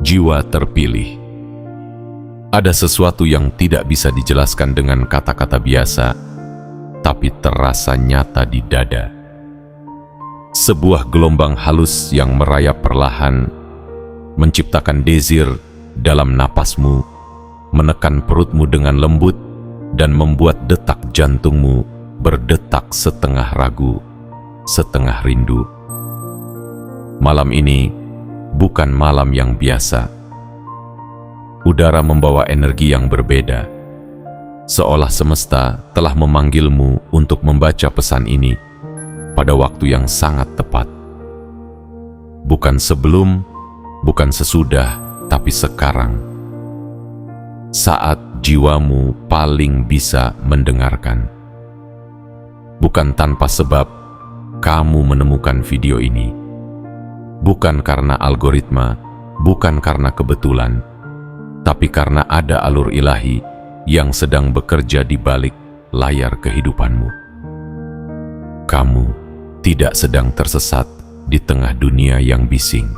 Jiwa terpilih. Ada sesuatu yang tidak bisa dijelaskan dengan kata-kata biasa, tapi terasa nyata di dada. Sebuah gelombang halus yang merayap perlahan, menciptakan desir dalam napasmu, menekan perutmu dengan lembut, dan membuat detak jantungmu berdetak setengah ragu, setengah rindu. Malam ini bukan malam yang biasa. Udara membawa energi yang berbeda, seolah semesta telah memanggilmu untuk membaca pesan ini pada waktu yang sangat tepat. Bukan sebelum, bukan sesudah, tapi sekarang. Saat jiwamu paling bisa mendengarkan. Bukan tanpa sebab kamu menemukan video ini. Bukan karena algoritma, bukan karena kebetulan, tapi karena ada alur ilahi yang sedang bekerja di balik layar kehidupanmu. Kamu tidak sedang tersesat di tengah dunia yang bising.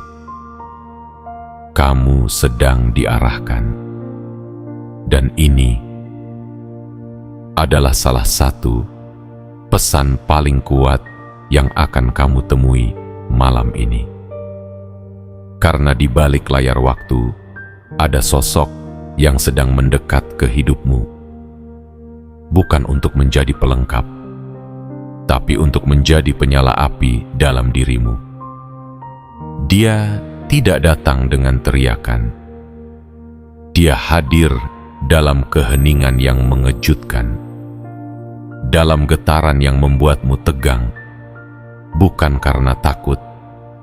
Kamu sedang diarahkan. Dan ini adalah salah satu pesan paling kuat yang akan kamu temui malam ini. Karena di balik layar waktu, ada sosok yang sedang mendekat ke hidupmu. Bukan untuk menjadi pelengkap, tapi untuk menjadi penyala api dalam dirimu. Dia tidak datang dengan teriakan. Dia hadir dalam keheningan yang mengejutkan, dalam getaran yang membuatmu tegang, bukan karena takut,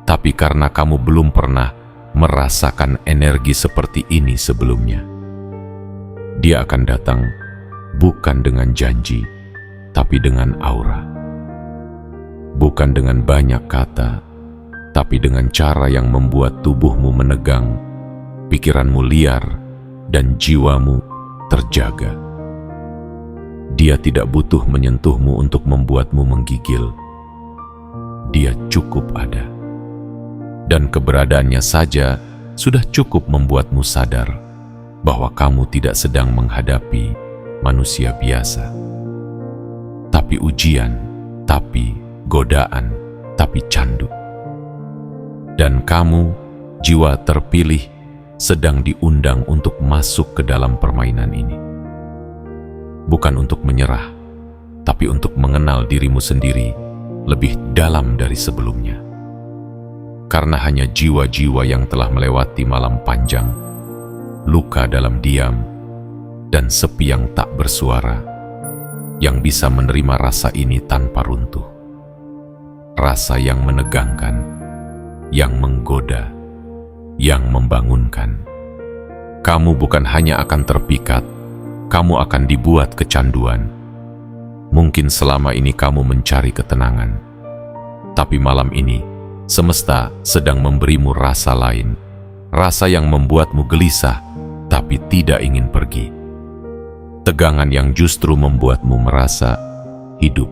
tapi karena kamu belum pernah merasakan energi seperti ini sebelumnya. Dia akan datang bukan dengan janji, tapi dengan aura. Bukan dengan banyak kata, tapi dengan cara yang membuat tubuhmu menegang, pikiranmu liar, dan jiwamu terjaga. Dia tidak butuh menyentuhmu untuk membuatmu menggigil. Dia cukup ada. Dan keberadaannya saja sudah cukup membuatmu sadar bahwa kamu tidak sedang menghadapi manusia biasa. Tapi ujian, tapi godaan, tapi candu. Dan kamu, jiwa terpilih, sedang diundang untuk masuk ke dalam permainan ini. Bukan untuk menyerah, tapi untuk mengenal dirimu sendiri lebih dalam dari sebelumnya. Karena hanya jiwa-jiwa yang telah melewati malam panjang, luka dalam diam, dan sepi yang tak bersuara, yang bisa menerima rasa ini tanpa runtuh. Rasa yang menegangkan, yang menggoda, yang membangunkan. Kamu bukan hanya akan terpikat, kamu akan dibuat kecanduan. Mungkin selama ini kamu mencari ketenangan, tapi malam ini semesta sedang memberimu rasa lain, rasa yang membuatmu gelisah tapi tidak ingin pergi. Tegangan yang justru membuatmu merasa hidup.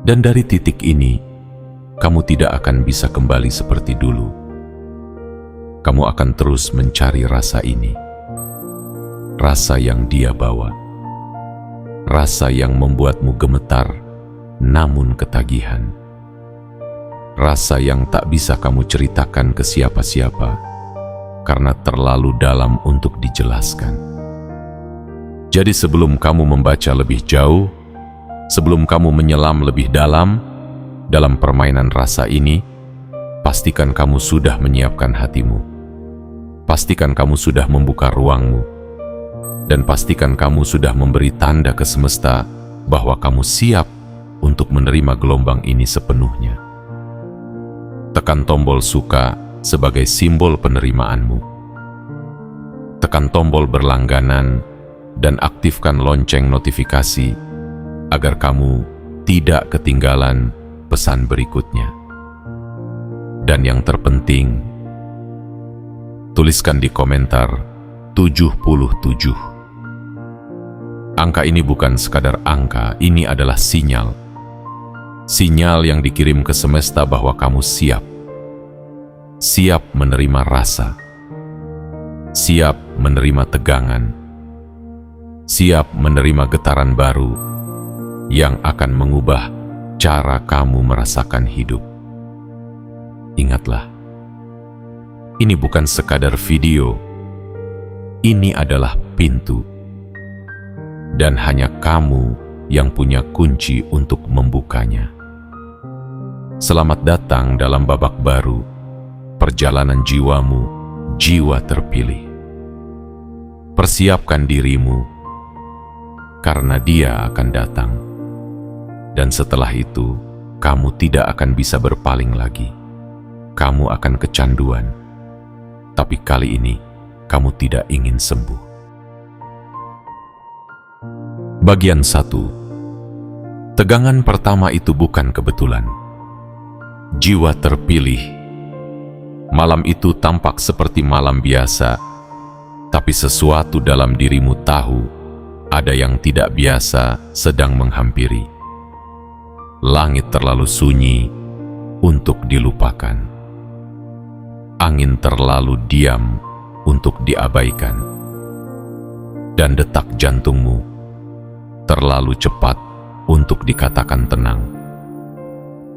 Dan dari titik ini, kamu tidak akan bisa kembali seperti dulu. Kamu akan terus mencari rasa ini. Rasa yang dia bawa. Rasa yang membuatmu gemetar, namun ketagihan. Rasa yang tak bisa kamu ceritakan ke siapa-siapa, karena terlalu dalam untuk dijelaskan. Jadi sebelum kamu membaca lebih jauh, sebelum kamu menyelam lebih dalam permainan rasa ini, pastikan kamu sudah menyiapkan hatimu. Pastikan kamu sudah membuka ruangmu. Dan pastikan kamu sudah memberi tanda ke semesta bahwa kamu siap untuk menerima gelombang ini sepenuhnya. Tekan tombol suka sebagai simbol penerimaanmu. Tekan tombol berlangganan dan aktifkan lonceng notifikasi agar kamu tidak ketinggalan pesan berikutnya. Dan yang terpenting, tuliskan di komentar 77. Angka ini bukan sekadar angka, ini adalah sinyal. Sinyal yang dikirim ke semesta bahwa kamu siap. siap menerima rasa, siap menerima tegangan, siap menerima getaran baru yang akan mengubah cara kamu merasakan hidup. Ingatlah, ini bukan sekadar video, ini adalah pintu, dan hanya kamu yang punya kunci untuk membukanya. Selamat datang dalam babak baru, perjalanan jiwamu, jiwa terpilih. Persiapkan dirimu, karena dia akan datang. Dan setelah itu, kamu tidak akan bisa berpaling lagi. Kamu akan kecanduan, tapi kali ini, kamu tidak ingin sembuh. Bagian 1. Tegangan pertama itu bukan kebetulan. Jiwa terpilih. Malam itu tampak seperti malam biasa, tapi sesuatu dalam dirimu tahu ada yang tidak biasa sedang menghampiri. Langit terlalu sunyi untuk dilupakan. Angin terlalu diam untuk diabaikan. Dan detak jantungmu terlalu cepat untuk dikatakan tenang.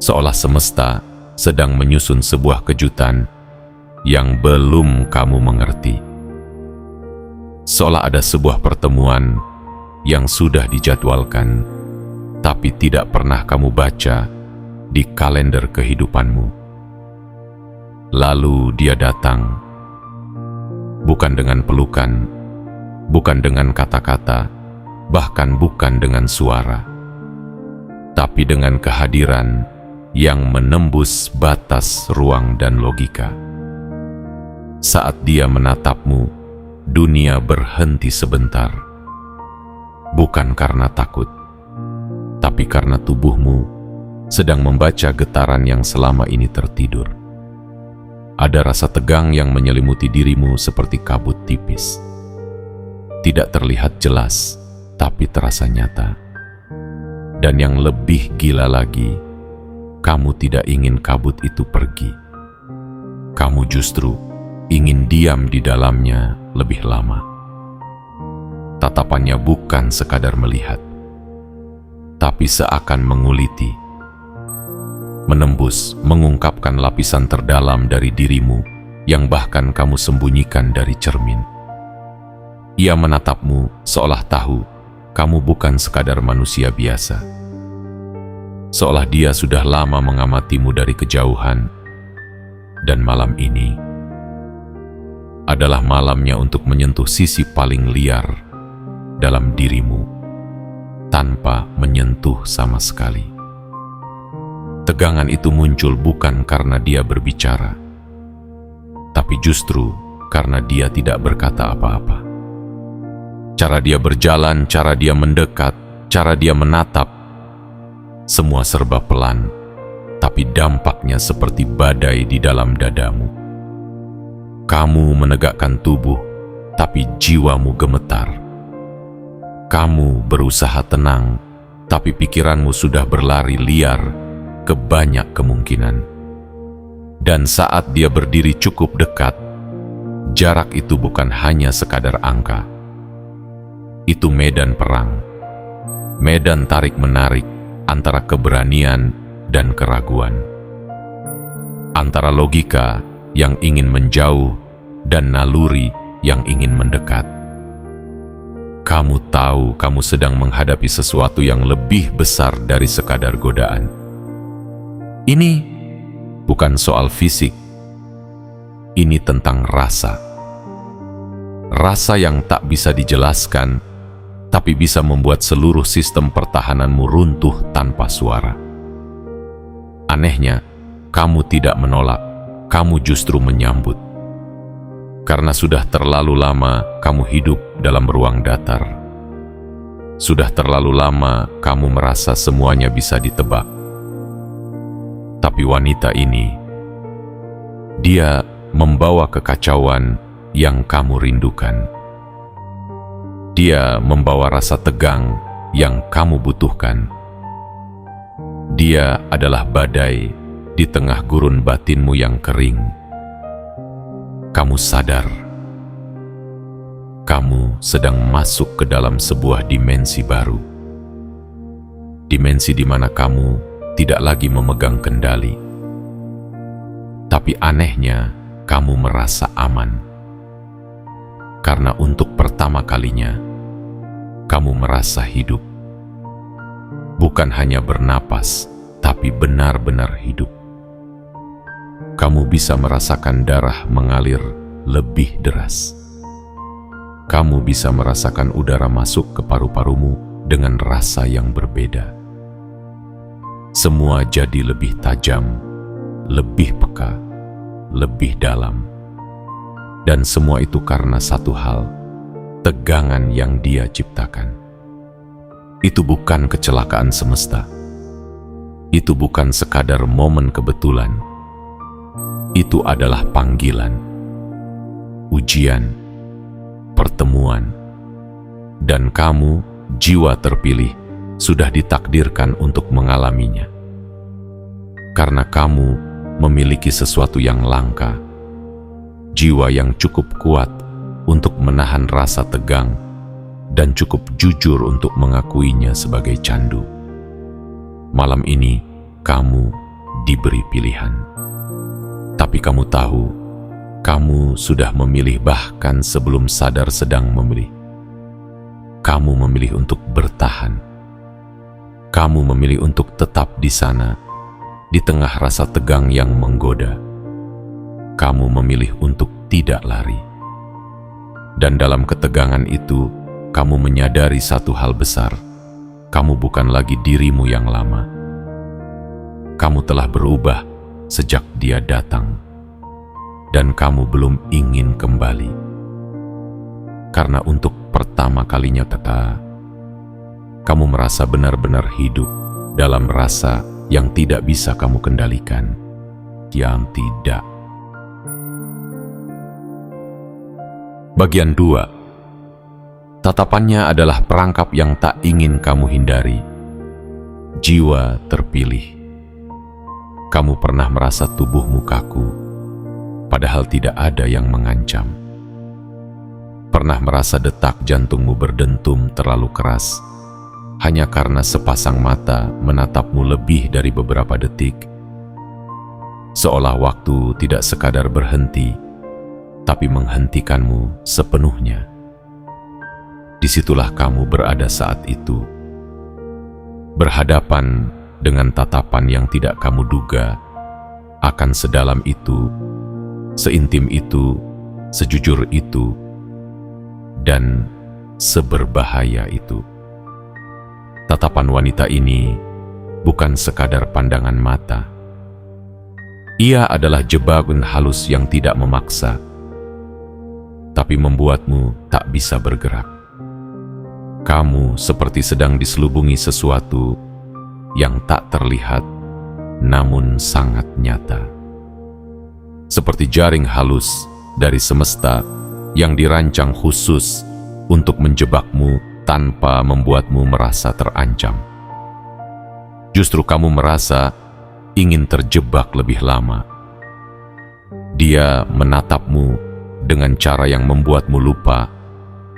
Seolah semesta sedang menyusun sebuah kejutan yang belum kamu mengerti. Seolah ada sebuah pertemuan yang sudah dijadwalkan, tapi tidak pernah kamu baca di kalender kehidupanmu. Lalu dia datang, bukan dengan pelukan, bukan dengan kata-kata, bahkan bukan dengan suara, tapi dengan kehadiran yang menembus batas ruang dan logika. Saat dia menatapmu, dunia berhenti sebentar. Bukan karena takut, tapi karena tubuhmu sedang membaca getaran yang selama ini tertidur. Ada rasa tegang yang menyelimuti dirimu seperti kabut tipis. Tidak terlihat jelas, tapi terasa nyata. Dan yang lebih gila lagi, kamu tidak ingin kabut itu pergi. Kamu justru ingin diam di dalamnya lebih lama. Tatapannya bukan sekadar melihat, tapi seakan menguliti, menembus, mengungkapkan lapisan terdalam dari dirimu yang bahkan kamu sembunyikan dari cermin. Ia menatapmu seolah tahu kamu bukan sekadar manusia biasa. Seolah dia sudah lama mengamatimu dari kejauhan, dan malam ini adalah malamnya untuk menyentuh sisi paling liar dalam dirimu tanpa menyentuh sama sekali. Tegangan itu muncul bukan karena dia berbicara, tapi justru karena dia tidak berkata apa-apa. Cara dia berjalan, cara dia mendekat, cara dia menatap, semua serba pelan, tapi dampaknya seperti badai di dalam dadamu. Kamu menegakkan tubuh, tapi jiwamu gemetar. Kamu berusaha tenang, tapi pikiranmu sudah berlari liar ke banyak kemungkinan. Dan saat dia berdiri cukup dekat, jarak itu bukan hanya sekadar angka. Itu medan perang, medan tarik-menarik antara keberanian dan keraguan, antara logika yang ingin menjauh dan naluri yang ingin mendekat. Kamu tahu kamu sedang menghadapi sesuatu yang lebih besar dari sekadar godaan. Ini bukan soal fisik, ini tentang rasa. Rasa yang tak bisa dijelaskan, tapi bisa membuat seluruh sistem pertahananmu runtuh tanpa suara. Anehnya, kamu tidak menolak, kamu justru menyambut. Karena sudah terlalu lama kamu hidup dalam ruang datar. Sudah terlalu lama kamu merasa semuanya bisa ditebak. Tapi wanita ini, dia membawa kekacauan yang kamu rindukan. Dia membawa rasa tegang yang kamu butuhkan. Dia adalah badai di tengah gurun batinmu yang kering, kamu sadar kamu sedang masuk ke dalam sebuah dimensi baru. Dimensi di mana kamu tidak lagi memegang kendali. Tapi anehnya, kamu merasa aman. Karena untuk pertama kalinya, kamu merasa hidup. Bukan hanya bernapas, tapi benar-benar hidup. Kamu bisa merasakan darah mengalir lebih deras. Kamu bisa merasakan udara masuk ke paru-parumu dengan rasa yang berbeda. Semua jadi lebih tajam, lebih peka, lebih dalam. Dan semua itu karena satu hal, tegangan yang Dia ciptakan. Itu bukan kecelakaan semesta. Itu bukan sekadar momen kebetulan. Itu adalah panggilan, ujian, pertemuan, dan kamu, jiwa terpilih, sudah ditakdirkan untuk mengalaminya. Karena kamu memiliki sesuatu yang langka, jiwa yang cukup kuat untuk menahan rasa tegang dan cukup jujur untuk mengakuinya sebagai candu. Malam ini, kamu diberi pilihan. Tapi kamu tahu, kamu sudah memilih bahkan sebelum sadar sedang memilih. Kamu memilih untuk bertahan. Kamu memilih untuk tetap di sana, di tengah rasa tegang yang menggoda. Kamu memilih untuk tidak lari. Dan dalam ketegangan itu, kamu menyadari satu hal besar. Kamu bukan lagi dirimu yang lama. Kamu telah berubah sejak Dia datang. Dan kamu belum ingin kembali. Karena untuk pertama kalinya kamu merasa benar-benar hidup dalam rasa yang tidak bisa kamu kendalikan. Yang tidak. Bagian 2. Tatapannya adalah perangkap yang tak ingin kamu hindari. Jiwa terpilih. Kamu pernah merasa tubuhmu kaku, padahal tidak ada yang mengancam. Pernah merasa detak jantungmu berdentum terlalu keras, hanya karena sepasang mata menatapmu lebih dari beberapa detik. Seolah waktu tidak sekadar berhenti, tapi menghentikanmu sepenuhnya. Disitulah kamu berada saat itu, berhadapan dengan tatapan yang tidak kamu duga akan sedalam itu, seintim itu, sejujur itu, dan seberbahaya itu. Tatapan wanita ini bukan sekadar pandangan mata. Ia adalah jebakan halus yang tidak memaksa, tapi membuatmu tak bisa bergerak. Kamu seperti sedang diselubungi sesuatu yang tak terlihat, namun sangat nyata. Seperti jaring halus dari semesta yang dirancang khusus untuk menjebakmu tanpa membuatmu merasa terancam. Justru kamu merasa ingin terjebak lebih lama. Dia menatapmu dengan cara yang membuatmu lupa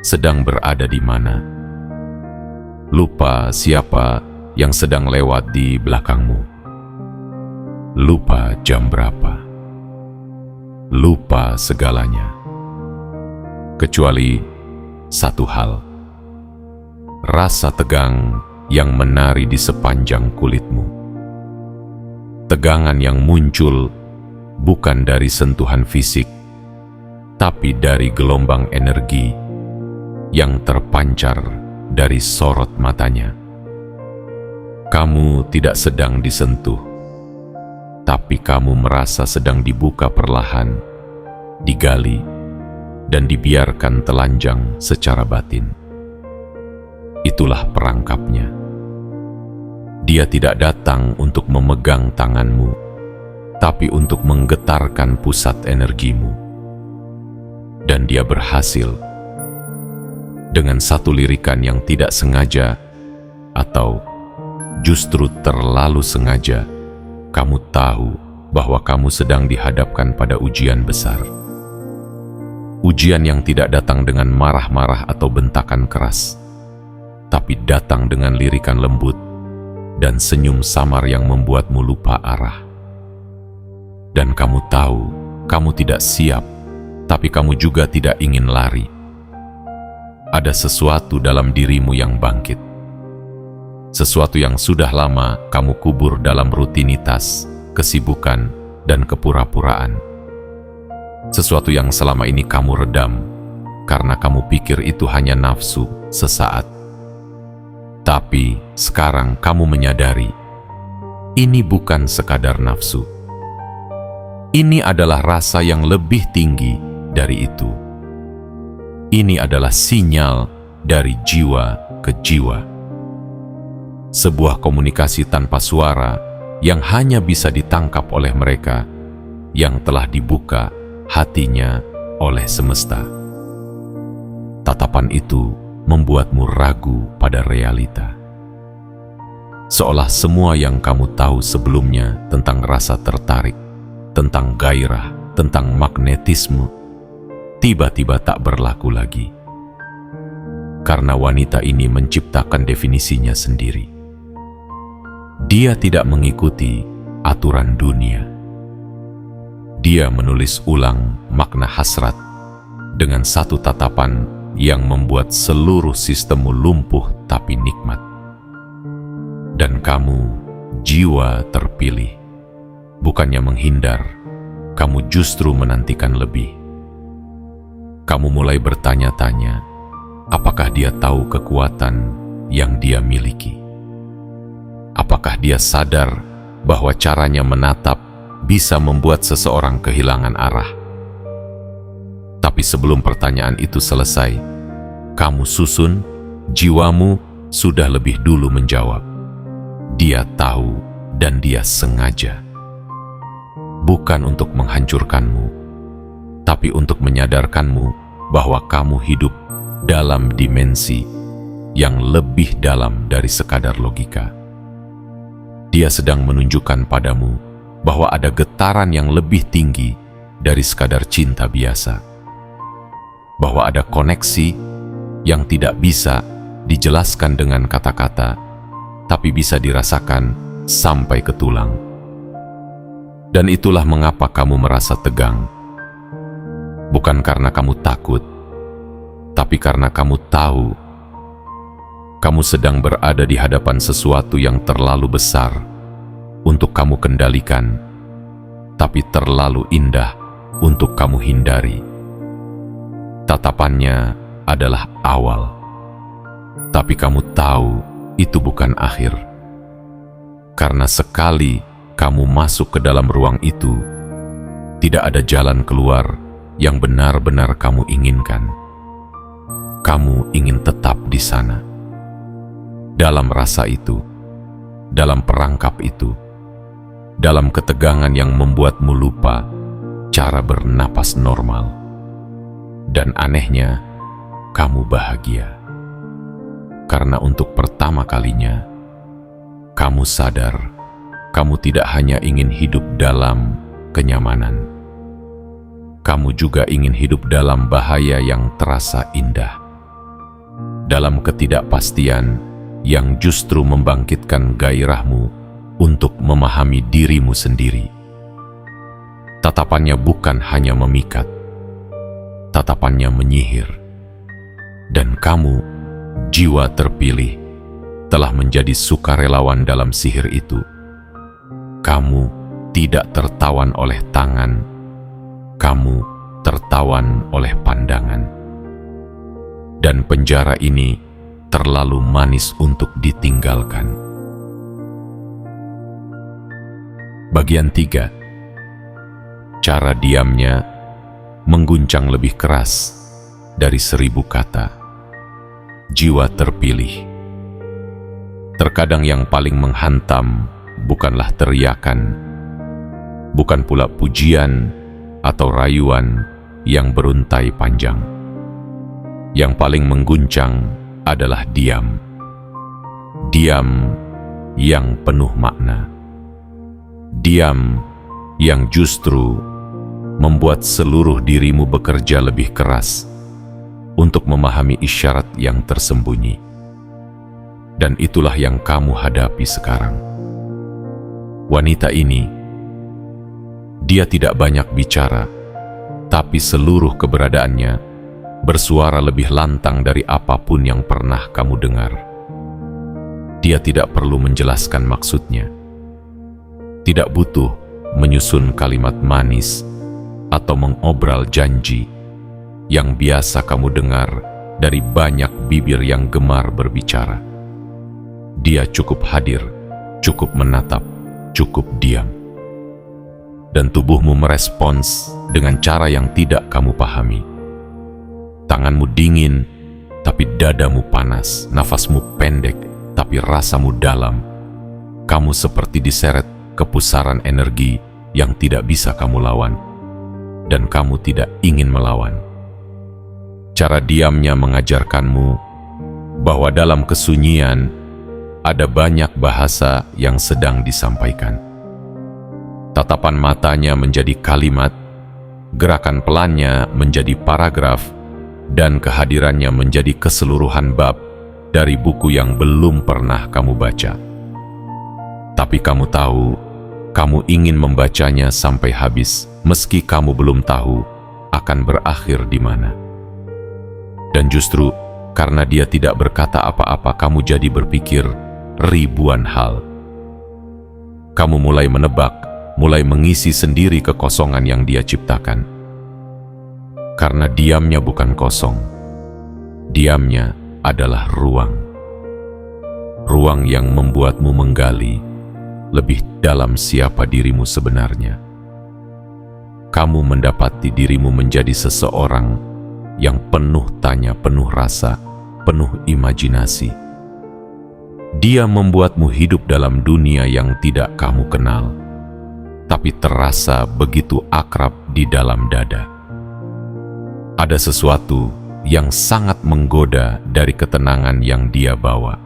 sedang berada di mana. Lupa siapa yang sedang lewat di belakangmu. Lupa jam berapa. Lupa segalanya. Kecuali satu hal. Rasa tegang yang menari di sepanjang kulitmu. Tegangan yang muncul bukan dari sentuhan fisik, tapi dari gelombang energi yang terpancar dari sorot matanya. Kamu tidak sedang disentuh, tapi kamu merasa sedang dibuka perlahan, digali, dan dibiarkan telanjang secara batin. Itulah perangkapnya. Dia tidak datang untuk memegang tanganmu, tapi untuk menggetarkan pusat energimu. Dan dia berhasil. Dengan satu lirikan yang tidak sengaja, atau justru terlalu sengaja, kamu tahu bahwa kamu sedang dihadapkan pada ujian besar. Ujian yang tidak datang dengan marah-marah atau bentakan keras, tapi datang dengan lirikan lembut dan senyum samar yang membuatmu lupa arah. Dan kamu tahu, kamu tidak siap, tapi kamu juga tidak ingin lari. Ada sesuatu dalam dirimu yang bangkit. Sesuatu yang sudah lama kamu kubur dalam rutinitas, kesibukan, dan kepura-puraan. Sesuatu yang selama ini kamu redam, karena kamu pikir itu hanya nafsu sesaat. Tapi sekarang kamu menyadari, ini bukan sekadar nafsu. Ini adalah rasa yang lebih tinggi dari itu. Ini adalah sinyal dari jiwa ke jiwa. Sebuah komunikasi tanpa suara yang hanya bisa ditangkap oleh mereka yang telah dibuka hatinya oleh semesta. Tatapan itu membuatmu ragu pada realita. Seolah semua yang kamu tahu sebelumnya tentang rasa tertarik, tentang gairah, tentang magnetisme, tiba-tiba tak berlaku lagi. Karena wanita ini menciptakan definisinya sendiri. Dia tidak mengikuti aturan dunia. Dia menulis ulang makna hasrat dengan satu tatapan yang membuat seluruh sistemmu lumpuh tapi nikmat. Dan kamu, jiwa terpilih, bukannya menghindar, kamu justru menantikan lebih. Kamu mulai bertanya-tanya, apakah dia tahu kekuatan yang dia miliki? Apakah dia sadar bahwa caranya menatap bisa membuat seseorang kehilangan arah? Tapi sebelum pertanyaan itu selesai, kamu susun, jiwamu sudah lebih dulu menjawab. Dia tahu dan dia sengaja. Bukan untuk menghancurkanmu, tapi untuk menyadarkanmu bahwa kamu hidup dalam dimensi yang lebih dalam dari sekadar logika. Dia sedang menunjukkan padamu bahwa ada getaran yang lebih tinggi dari sekadar cinta biasa. Bahwa ada koneksi yang tidak bisa dijelaskan dengan kata-kata, tapi bisa dirasakan sampai ke tulang. Dan itulah mengapa kamu merasa tegang. Bukan karena kamu takut, tapi karena kamu tahu kamu sedang berada di hadapan sesuatu yang terlalu besar untuk kamu kendalikan, tapi terlalu indah untuk kamu hindari. Tatapannya adalah awal, tapi kamu tahu itu bukan akhir. Karena sekali kamu masuk ke dalam ruang itu, tidak ada jalan keluar yang benar-benar kamu inginkan. Kamu ingin tetap di sana. Dalam rasa itu, dalam perangkap itu, dalam ketegangan yang membuatmu lupa cara bernapas normal. Dan anehnya, kamu bahagia. Karena untuk pertama kalinya, kamu sadar, kamu tidak hanya ingin hidup dalam kenyamanan. Kamu juga ingin hidup dalam bahaya yang terasa indah. Dalam ketidakpastian yang justru membangkitkan gairahmu untuk memahami dirimu sendiri. Tatapannya bukan hanya memikat, tatapannya menyihir. Dan kamu, jiwa terpilih, telah menjadi sukarelawan dalam sihir itu. Kamu tidak tertawan oleh tangan, kamu tertawan oleh pandangan. Dan penjara ini terlalu manis untuk ditinggalkan. Bagian 3. Cara diamnya mengguncang lebih keras dari 1000 kata. Jiwa terpilih. Terkadang yang paling menghantam bukanlah teriakan, bukan pula pujian atau rayuan yang beruntai panjang. Yang paling mengguncang adalah diam. Diam yang penuh makna. Diam yang justru membuat seluruh dirimu bekerja lebih keras untuk memahami isyarat yang tersembunyi. Dan itulah yang kamu hadapi sekarang. Wanita ini, dia tidak banyak bicara, tapi seluruh keberadaannya bersuara lebih lantang dari apapun yang pernah kamu dengar. Dia tidak perlu menjelaskan maksudnya, tidak butuh menyusun kalimat manis atau mengobral janji yang biasa kamu dengar dari banyak bibir yang gemar berbicara. Dia cukup hadir, cukup menatap, cukup diam. Dan tubuhmu merespons dengan cara yang tidak kamu pahami. Tanganmu dingin, tapi dadamu panas. Nafasmu pendek, tapi rasamu dalam. Kamu seperti diseret ke pusaran energi yang tidak bisa kamu lawan. Dan kamu tidak ingin melawan. Cara diamnya mengajarkanmu bahwa dalam kesunyian ada banyak bahasa yang sedang disampaikan. Tatapan matanya menjadi kalimat, gerakan pelannya menjadi paragraf, dan kehadirannya menjadi keseluruhan bab dari buku yang belum pernah kamu baca. Tapi kamu tahu, kamu ingin membacanya sampai habis, meski kamu belum tahu akan berakhir di mana. Dan justru karena dia tidak berkata apa-apa, kamu jadi berpikir ribuan hal. Kamu mulai menebak, mulai mengisi sendiri kekosongan yang dia ciptakan. Karena diamnya bukan kosong, diamnya adalah ruang. Ruang yang membuatmu menggali lebih dalam siapa dirimu sebenarnya. Kamu mendapati dirimu menjadi seseorang yang penuh tanya, penuh rasa, penuh imajinasi. Dia membuatmu hidup dalam dunia yang tidak kamu kenal, tapi terasa begitu akrab di dalam dada. Ada sesuatu yang sangat menggoda dari ketenangan yang dia bawa.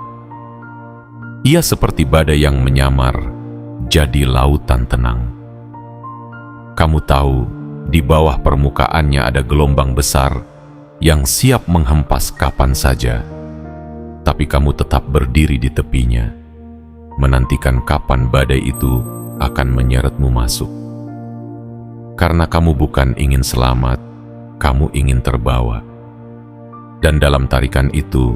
Ia seperti badai yang menyamar jadi lautan tenang. Kamu tahu, di bawah permukaannya ada gelombang besar yang siap menghempas kapan saja, tapi kamu tetap berdiri di tepinya, menantikan kapan badai itu akan menyeretmu masuk. Karena kamu bukan ingin selamat, kamu ingin terbawa. Dan dalam tarikan itu,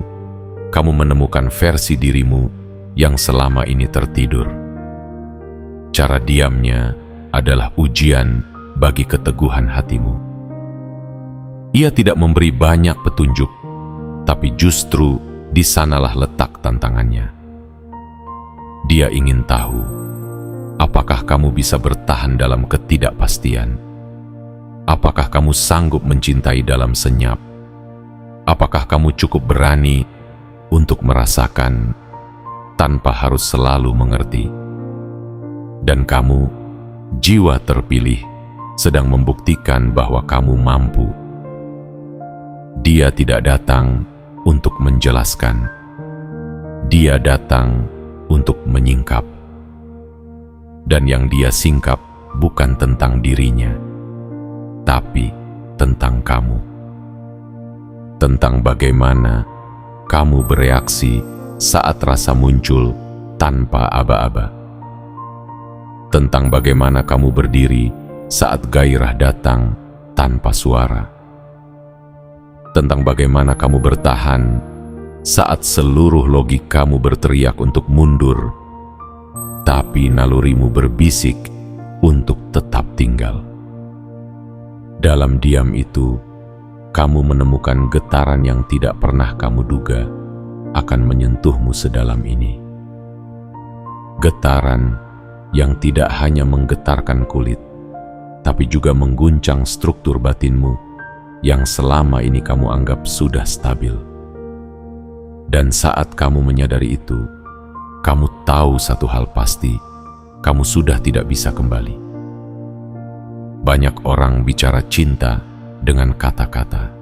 kamu menemukan versi dirimu yang selama ini tertidur. Cara diamnya adalah ujian bagi keteguhan hatimu. Ia tidak memberi banyak petunjuk, tapi justru di sanalah letak tantangannya. Dia ingin tahu, apakah kamu bisa bertahan dalam ketidakpastian? Apakah kamu sanggup mencintai dalam senyap? Apakah kamu cukup berani untuk merasakan tanpa harus selalu mengerti? Dan kamu, jiwa terpilih, sedang membuktikan bahwa kamu mampu. Dia tidak datang untuk menjelaskan. Dia datang untuk menyingkap. Dan yang dia singkap bukan tentang dirinya, tapi tentang kamu. Tentang bagaimana kamu bereaksi saat rasa muncul tanpa aba-aba. Tentang bagaimana kamu berdiri saat gairah datang tanpa suara. Tentang bagaimana kamu bertahan saat seluruh logikamu berteriak untuk mundur, tapi nalurimu berbisik untuk tetap tinggal. Dalam diam itu, kamu menemukan getaran yang tidak pernah kamu duga akan menyentuhmu sedalam ini. Getaran yang tidak hanya menggetarkan kulit, tapi juga mengguncang struktur batinmu yang selama ini kamu anggap sudah stabil. Dan saat kamu menyadari itu, kamu tahu satu hal pasti, kamu sudah tidak bisa kembali. Banyak orang bicara cinta dengan kata-kata,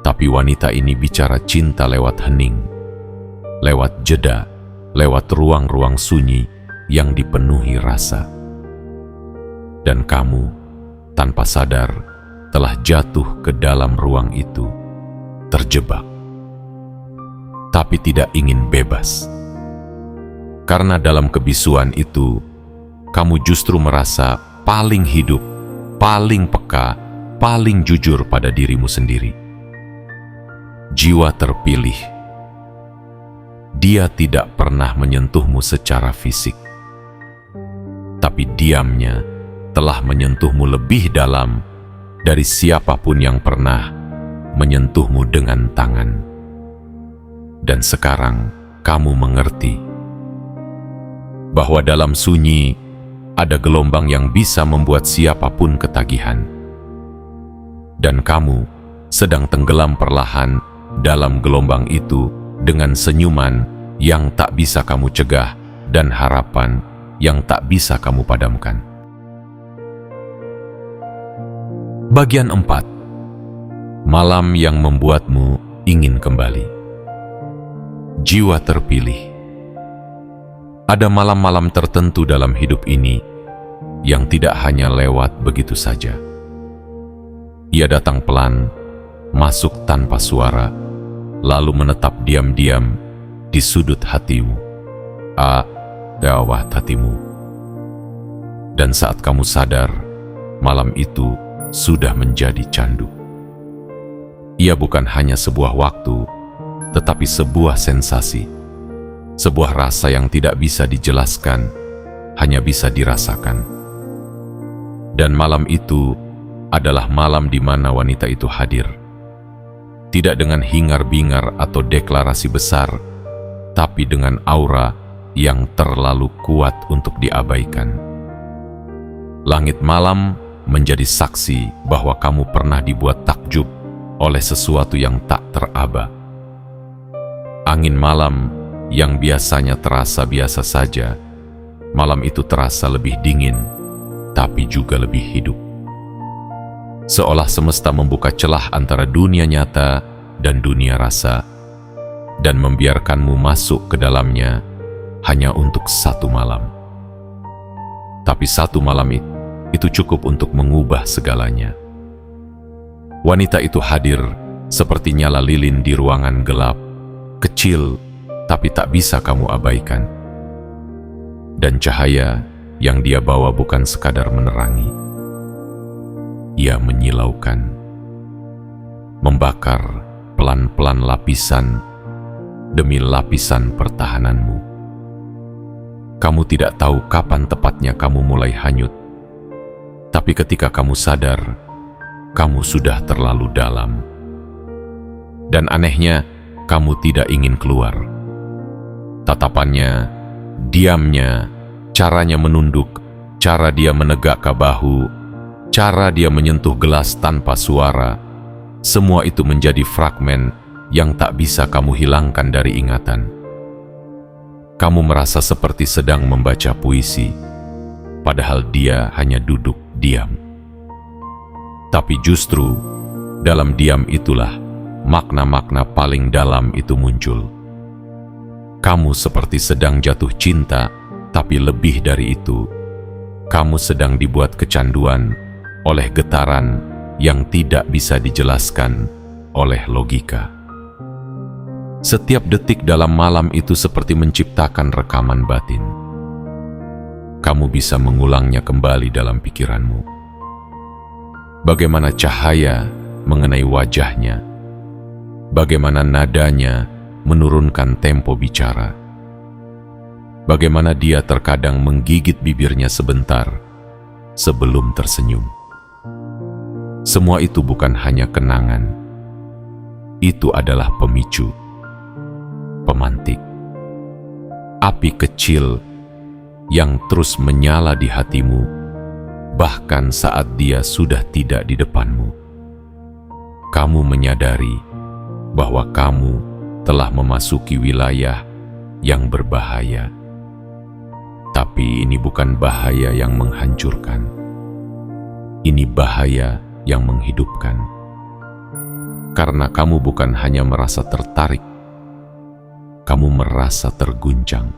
tapi wanita ini bicara cinta lewat hening, lewat jeda, lewat ruang-ruang sunyi yang dipenuhi rasa. Dan kamu tanpa sadar telah jatuh ke dalam ruang itu, terjebak, tapi tidak ingin bebas. Karena dalam kebisuan itu, kamu justru merasa paling hidup, paling peka, paling jujur pada dirimu sendiri. Jiwa terpilih. Dia tidak pernah menyentuhmu secara fisik, tapi diamnya telah menyentuhmu lebih dalam dari siapapun yang pernah menyentuhmu dengan tangan. Dan sekarang kamu mengerti bahwa dalam sunyi ada gelombang yang bisa membuat siapapun ketagihan. Dan kamu sedang tenggelam perlahan dalam gelombang itu dengan senyuman yang tak bisa kamu cegah dan harapan yang tak bisa kamu padamkan. Bagian 4. Malam yang membuatmu ingin kembali. Jiwa terpilih. Ada malam-malam tertentu dalam hidup ini yang tidak hanya lewat begitu saja. Ia datang pelan, masuk tanpa suara, lalu menetap diam-diam di sudut hatimu, gawat hatimu. Dan saat kamu sadar, malam itu sudah menjadi candu. Ia bukan hanya sebuah waktu, tetapi sebuah sensasi, sebuah rasa yang tidak bisa dijelaskan, hanya bisa dirasakan. Dan malam itu adalah malam di mana wanita itu hadir. Tidak dengan hingar-bingar atau deklarasi besar, tapi dengan aura yang terlalu kuat untuk diabaikan. Langit malam menjadi saksi bahwa kamu pernah dibuat takjub oleh sesuatu yang tak teraba. Angin malam yang biasanya terasa biasa saja, malam itu terasa lebih dingin, tapi juga lebih hidup. Seolah semesta membuka celah antara dunia nyata dan dunia rasa, dan membiarkanmu masuk ke dalamnya hanya untuk satu malam. Tapi satu malam itu cukup untuk mengubah segalanya. Wanita itu hadir seperti nyala lilin di ruangan gelap, kecil tapi tak bisa kamu abaikan. Dan cahaya yang dia bawa bukan sekadar menerangi. Ia menyilaukan, membakar pelan-pelan lapisan demi lapisan pertahananmu. Kamu tidak tahu kapan tepatnya kamu mulai hanyut, tapi ketika kamu sadar, kamu sudah terlalu dalam. Dan anehnya, kamu tidak ingin keluar. Tatapannya, diamnya, caranya menunduk, cara dia menegakkan bahu, cara dia menyentuh gelas tanpa suara, semua itu menjadi fragmen yang tak bisa kamu hilangkan dari ingatan. Kamu merasa seperti sedang membaca puisi, padahal dia hanya duduk diam. Tapi justru dalam diam itulah makna-makna paling dalam itu muncul. Kamu seperti sedang jatuh cinta, tapi lebih dari itu, kamu sedang dibuat kecanduan oleh getaran yang tidak bisa dijelaskan oleh logika. Setiap detik dalam malam itu seperti menciptakan rekaman batin. Kamu bisa mengulangnya kembali dalam pikiranmu. Bagaimana cahaya mengenai wajahnya, bagaimana nadanya menurunkan tempo bicara, bagaimana dia terkadang menggigit bibirnya sebentar sebelum tersenyum. Semua itu bukan hanya kenangan, itu adalah pemicu, pemantik, api kecil yang terus menyala di hatimu, bahkan saat dia sudah tidak di depanmu. Kamu menyadari bahwa kamu telah memasuki wilayah yang berbahaya. Tapi ini bukan bahaya yang menghancurkan. Ini bahaya yang menghidupkan. Karena kamu bukan hanya merasa tertarik, kamu merasa terguncang.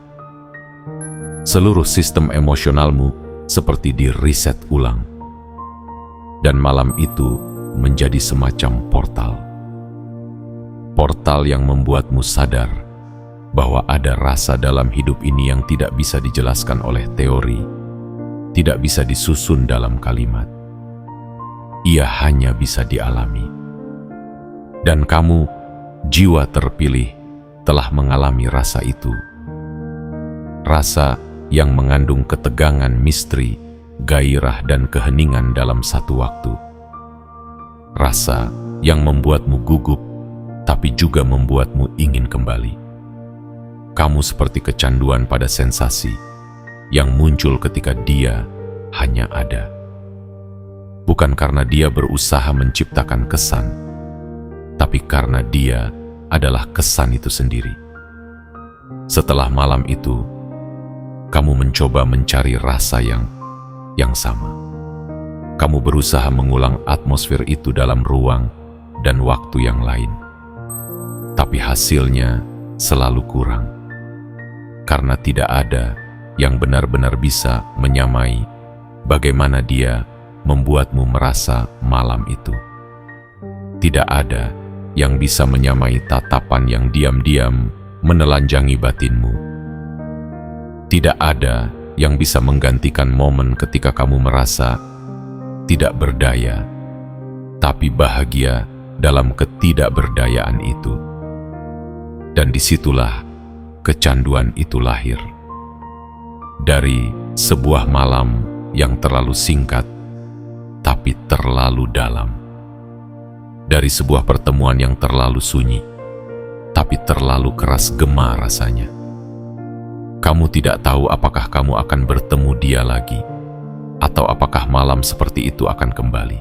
Seluruh sistem emosionalmu seperti di-reset ulang. dan malam itu menjadi semacam portal. Portal yang membuatmu sadar bahwa ada rasa dalam hidup ini yang tidak bisa dijelaskan oleh teori, tidak bisa disusun dalam kalimat. Ia hanya bisa dialami. Dan kamu, jiwa terpilih, telah mengalami rasa itu. Rasa yang mengandung ketegangan misteri, gairah dan keheningan dalam satu waktu. Rasa yang membuatmu gugup, tapi juga membuatmu ingin kembali. Kamu seperti kecanduan pada sensasi yang muncul ketika dia hanya ada. Bukan karena dia berusaha menciptakan kesan, tapi karena dia adalah kesan itu sendiri. Setelah malam itu, kamu mencoba mencari rasa yang sama. Kamu berusaha mengulang atmosfer itu dalam ruang dan waktu yang lain. Tapi hasilnya selalu kurang. Karena tidak ada yang benar-benar bisa menyamai bagaimana dia membuatmu merasa malam itu. Tidak ada yang bisa menyamai tatapan yang diam-diam menelanjangi batinmu. Tidak ada yang bisa menggantikan momen ketika kamu merasa tidak berdaya, tapi bahagia dalam ketidakberdayaan itu. Dan disitulah kecanduan itu lahir. Dari sebuah malam yang terlalu singkat, tapi terlalu dalam. Dari sebuah pertemuan yang terlalu sunyi, tapi terlalu keras gema rasanya. Kamu tidak tahu apakah kamu akan bertemu dia lagi, atau apakah malam seperti itu akan kembali.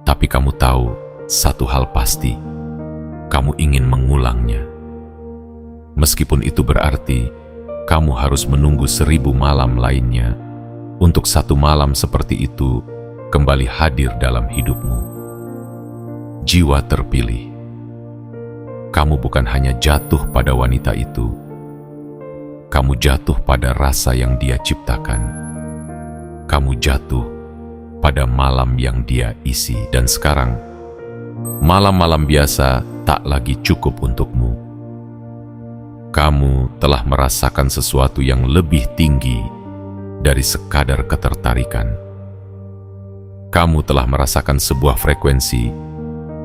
Tapi kamu tahu satu hal pasti, kamu ingin mengulangnya. Meskipun itu berarti kamu harus menunggu 1000 malam lainnya untuk satu malam seperti itu kembali hadir dalam hidupmu. Jiwa terpilih, kamu bukan hanya jatuh pada wanita itu, kamu jatuh pada rasa yang dia ciptakan. Kamu jatuh pada malam yang dia isi. Dan sekarang, malam-malam biasa tak lagi cukup untukmu. Kamu telah merasakan sesuatu yang lebih tinggi dari sekadar ketertarikan. Kamu telah merasakan sebuah frekuensi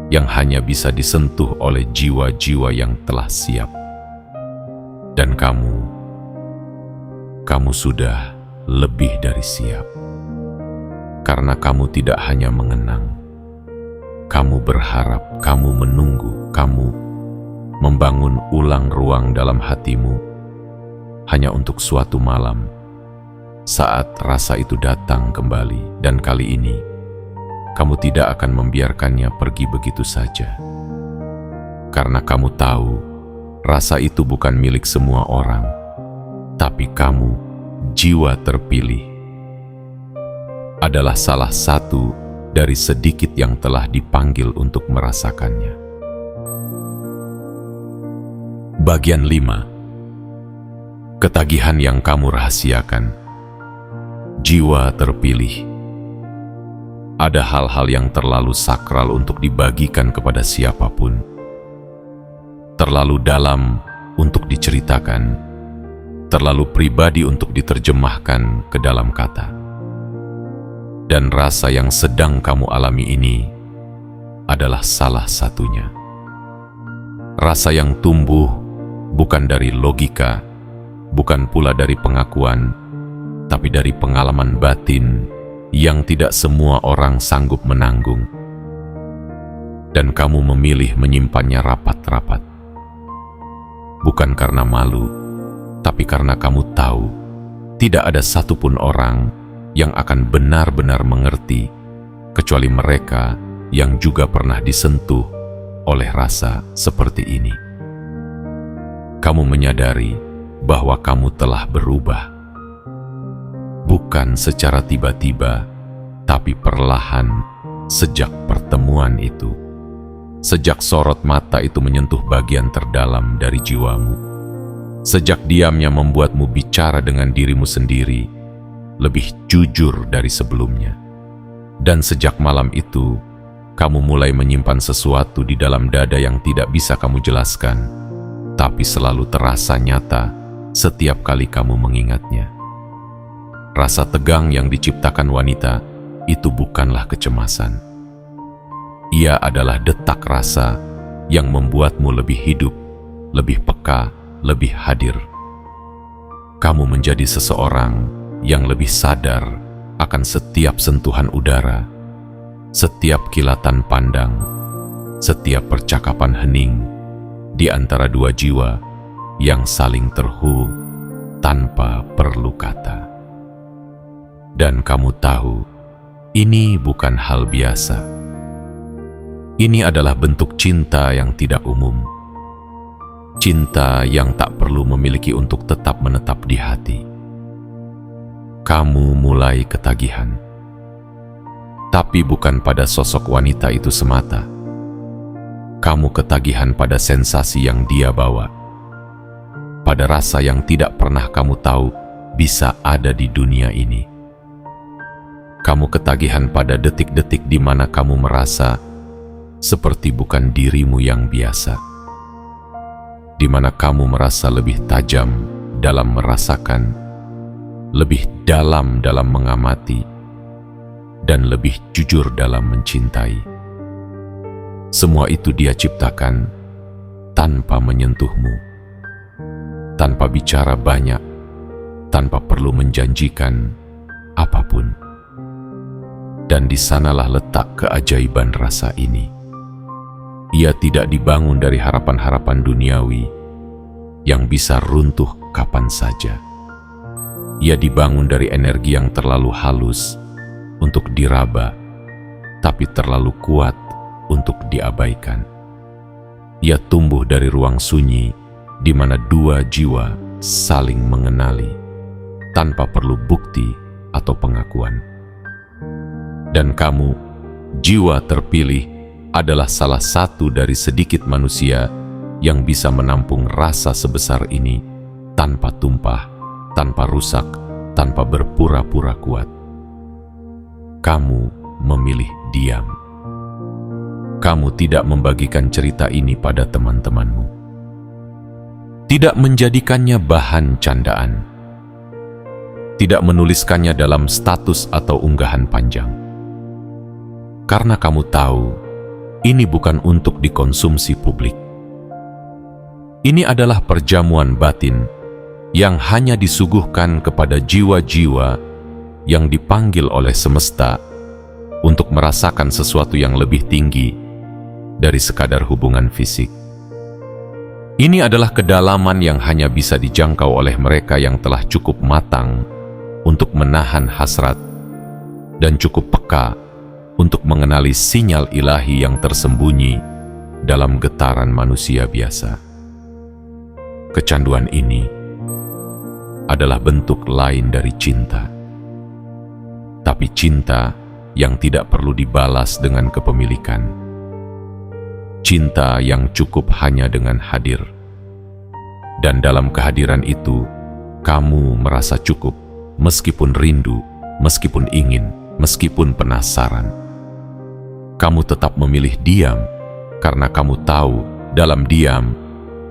yang hanya bisa disentuh oleh jiwa-jiwa yang telah siap. Dan kamu sudah lebih dari siap. Karena kamu tidak hanya mengenang, kamu berharap, kamu menunggu, kamu membangun ulang ruang dalam hatimu hanya untuk suatu malam saat rasa itu datang kembali. Dan kali ini kamu tidak akan membiarkannya pergi begitu saja, karena kamu tahu rasa itu bukan milik semua orang, tapi kamu, jiwa terpilih, adalah salah satu dari sedikit yang telah dipanggil untuk merasakannya. Bagian 5. Ketagihan yang kamu rahasiakan. Jiwa terpilih. Ada hal-hal yang terlalu sakral untuk dibagikan kepada siapapun. Terlalu dalam untuk diceritakan. Terlalu pribadi untuk diterjemahkan ke dalam kata. Dan rasa yang sedang kamu alami ini adalah salah satunya. Rasa yang tumbuh bukan dari logika, bukan pula dari pengakuan, tapi dari pengalaman batin yang tidak semua orang sanggup menanggung. Dan kamu memilih menyimpannya rapat-rapat. Bukan karena malu, tapi karena kamu tahu tidak ada satupun orang yang akan benar-benar mengerti kecuali mereka yang juga pernah disentuh oleh rasa seperti ini. Kamu menyadari bahwa kamu telah berubah. Bukan secara tiba-tiba, tapi perlahan sejak pertemuan itu. Sejak sorot mata itu menyentuh bagian terdalam dari jiwamu. Sejak diamnya membuatmu bicara dengan dirimu sendiri lebih jujur dari sebelumnya. Dan sejak malam itu, kamu mulai menyimpan sesuatu di dalam dada yang tidak bisa kamu jelaskan, tapi selalu terasa nyata setiap kali kamu mengingatnya. Rasa tegang yang diciptakan wanita itu bukanlah kecemasan. Ia adalah detak rasa yang membuatmu lebih hidup, lebih peka, lebih hadir. Kamu menjadi seseorang yang lebih sadar akan setiap sentuhan udara, setiap kilatan pandang, setiap percakapan hening di antara dua jiwa yang saling terhubung tanpa perlu kata. Dan kamu tahu, ini bukan hal biasa. Ini adalah bentuk cinta yang tidak umum. Cinta yang tak perlu memiliki untuk tetap menetap di hati. Kamu mulai ketagihan. Tapi bukan pada sosok wanita itu semata. Kamu ketagihan pada sensasi yang dia bawa. Pada rasa yang tidak pernah kamu tahu bisa ada di dunia ini. Kamu ketagihan pada detik-detik di mana kamu merasa seperti bukan dirimu yang biasa. Di mana kamu merasa lebih tajam dalam merasakan, lebih dalam mengamati, dan lebih jujur dalam mencintai. Semua itu dia ciptakan tanpa menyentuhmu, tanpa bicara banyak, tanpa perlu menjanjikan apapun. Dan di sanalah letak keajaiban rasa ini. Ia tidak dibangun dari harapan-harapan duniawi yang bisa runtuh kapan saja. Ia dibangun dari energi yang terlalu halus untuk diraba, tapi terlalu kuat untuk diabaikan. Ia tumbuh dari ruang sunyi di mana dua jiwa saling mengenali tanpa perlu bukti atau pengakuan. Dan kamu, jiwa terpilih, adalah salah satu dari sedikit manusia yang bisa menampung rasa sebesar ini tanpa tumpah, tanpa rusak, tanpa berpura-pura kuat. Kamu memilih diam. Kamu tidak membagikan cerita ini pada teman-temanmu. Tidak menjadikannya bahan candaan. Tidak menuliskannya dalam status atau unggahan panjang. Karena kamu tahu, ini bukan untuk dikonsumsi publik. Ini adalah perjamuan batin yang hanya disuguhkan kepada jiwa-jiwa yang dipanggil oleh semesta untuk merasakan sesuatu yang lebih tinggi dari sekadar hubungan fisik. Ini adalah kedalaman yang hanya bisa dijangkau oleh mereka yang telah cukup matang untuk menahan hasrat dan cukup peka untuk mengenali sinyal ilahi yang tersembunyi dalam getaran manusia biasa. Kecanduan ini adalah bentuk lain dari cinta. Tapi cinta yang tidak perlu dibalas dengan kepemilikan. Cinta yang cukup hanya dengan hadir. Dan dalam kehadiran itu, kamu merasa cukup, meskipun rindu, meskipun ingin, meskipun penasaran. Kamu tetap memilih diam, karena kamu tahu dalam diam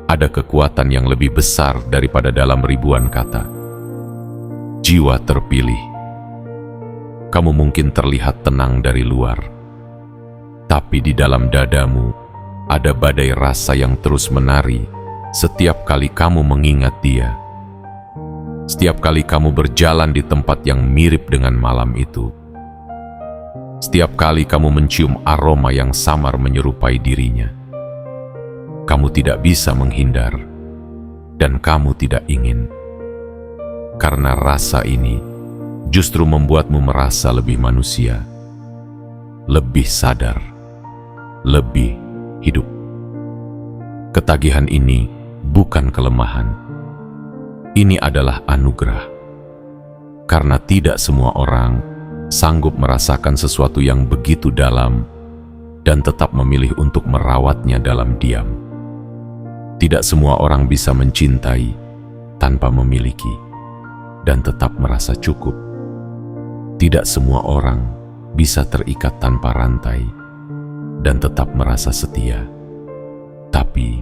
ada kekuatan yang lebih besar daripada dalam ribuan kata. Jiwa terpilih. Kamu mungkin terlihat tenang dari luar, tapi di dalam dadamu ada badai rasa yang terus menari setiap kali kamu mengingat dia. Setiap kali kamu berjalan di tempat yang mirip dengan malam itu. Setiap kali kamu mencium aroma yang samar menyerupai dirinya. Kamu tidak bisa menghindar, dan kamu tidak ingin. Karena rasa ini justru membuatmu merasa lebih manusia, lebih sadar, lebih hidup. Ketagihan ini bukan kelemahan. Ini adalah anugerah. Karena tidak semua orang sanggup merasakan sesuatu yang begitu dalam dan tetap memilih untuk merawatnya dalam diam. Tidak semua orang bisa mencintai tanpa memiliki dan tetap merasa cukup. Tidak semua orang bisa terikat tanpa rantai dan tetap merasa setia. Tapi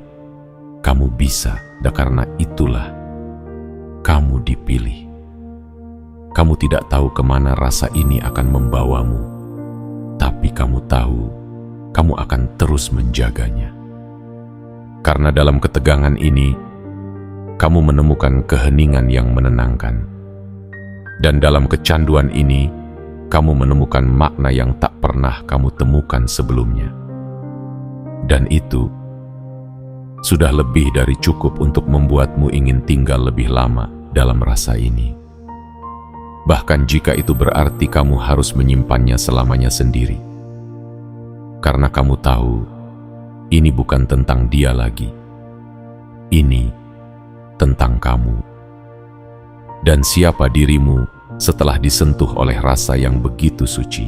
kamu bisa, dan karena itulah kamu dipilih. Kamu tidak tahu kemana rasa ini akan membawamu, tapi kamu tahu kamu akan terus menjaganya. Karena dalam ketegangan ini, kamu menemukan keheningan yang menenangkan. Dan dalam kecanduan ini, kamu menemukan makna yang tak pernah kamu temukan sebelumnya. Dan itu sudah lebih dari cukup untuk membuatmu ingin tinggal lebih lama dalam rasa ini. Bahkan jika itu berarti kamu harus menyimpannya selamanya sendiri. Karena kamu tahu, ini bukan tentang dia lagi. Ini tentang kamu. Dan siapa dirimu setelah disentuh oleh rasa yang begitu suci.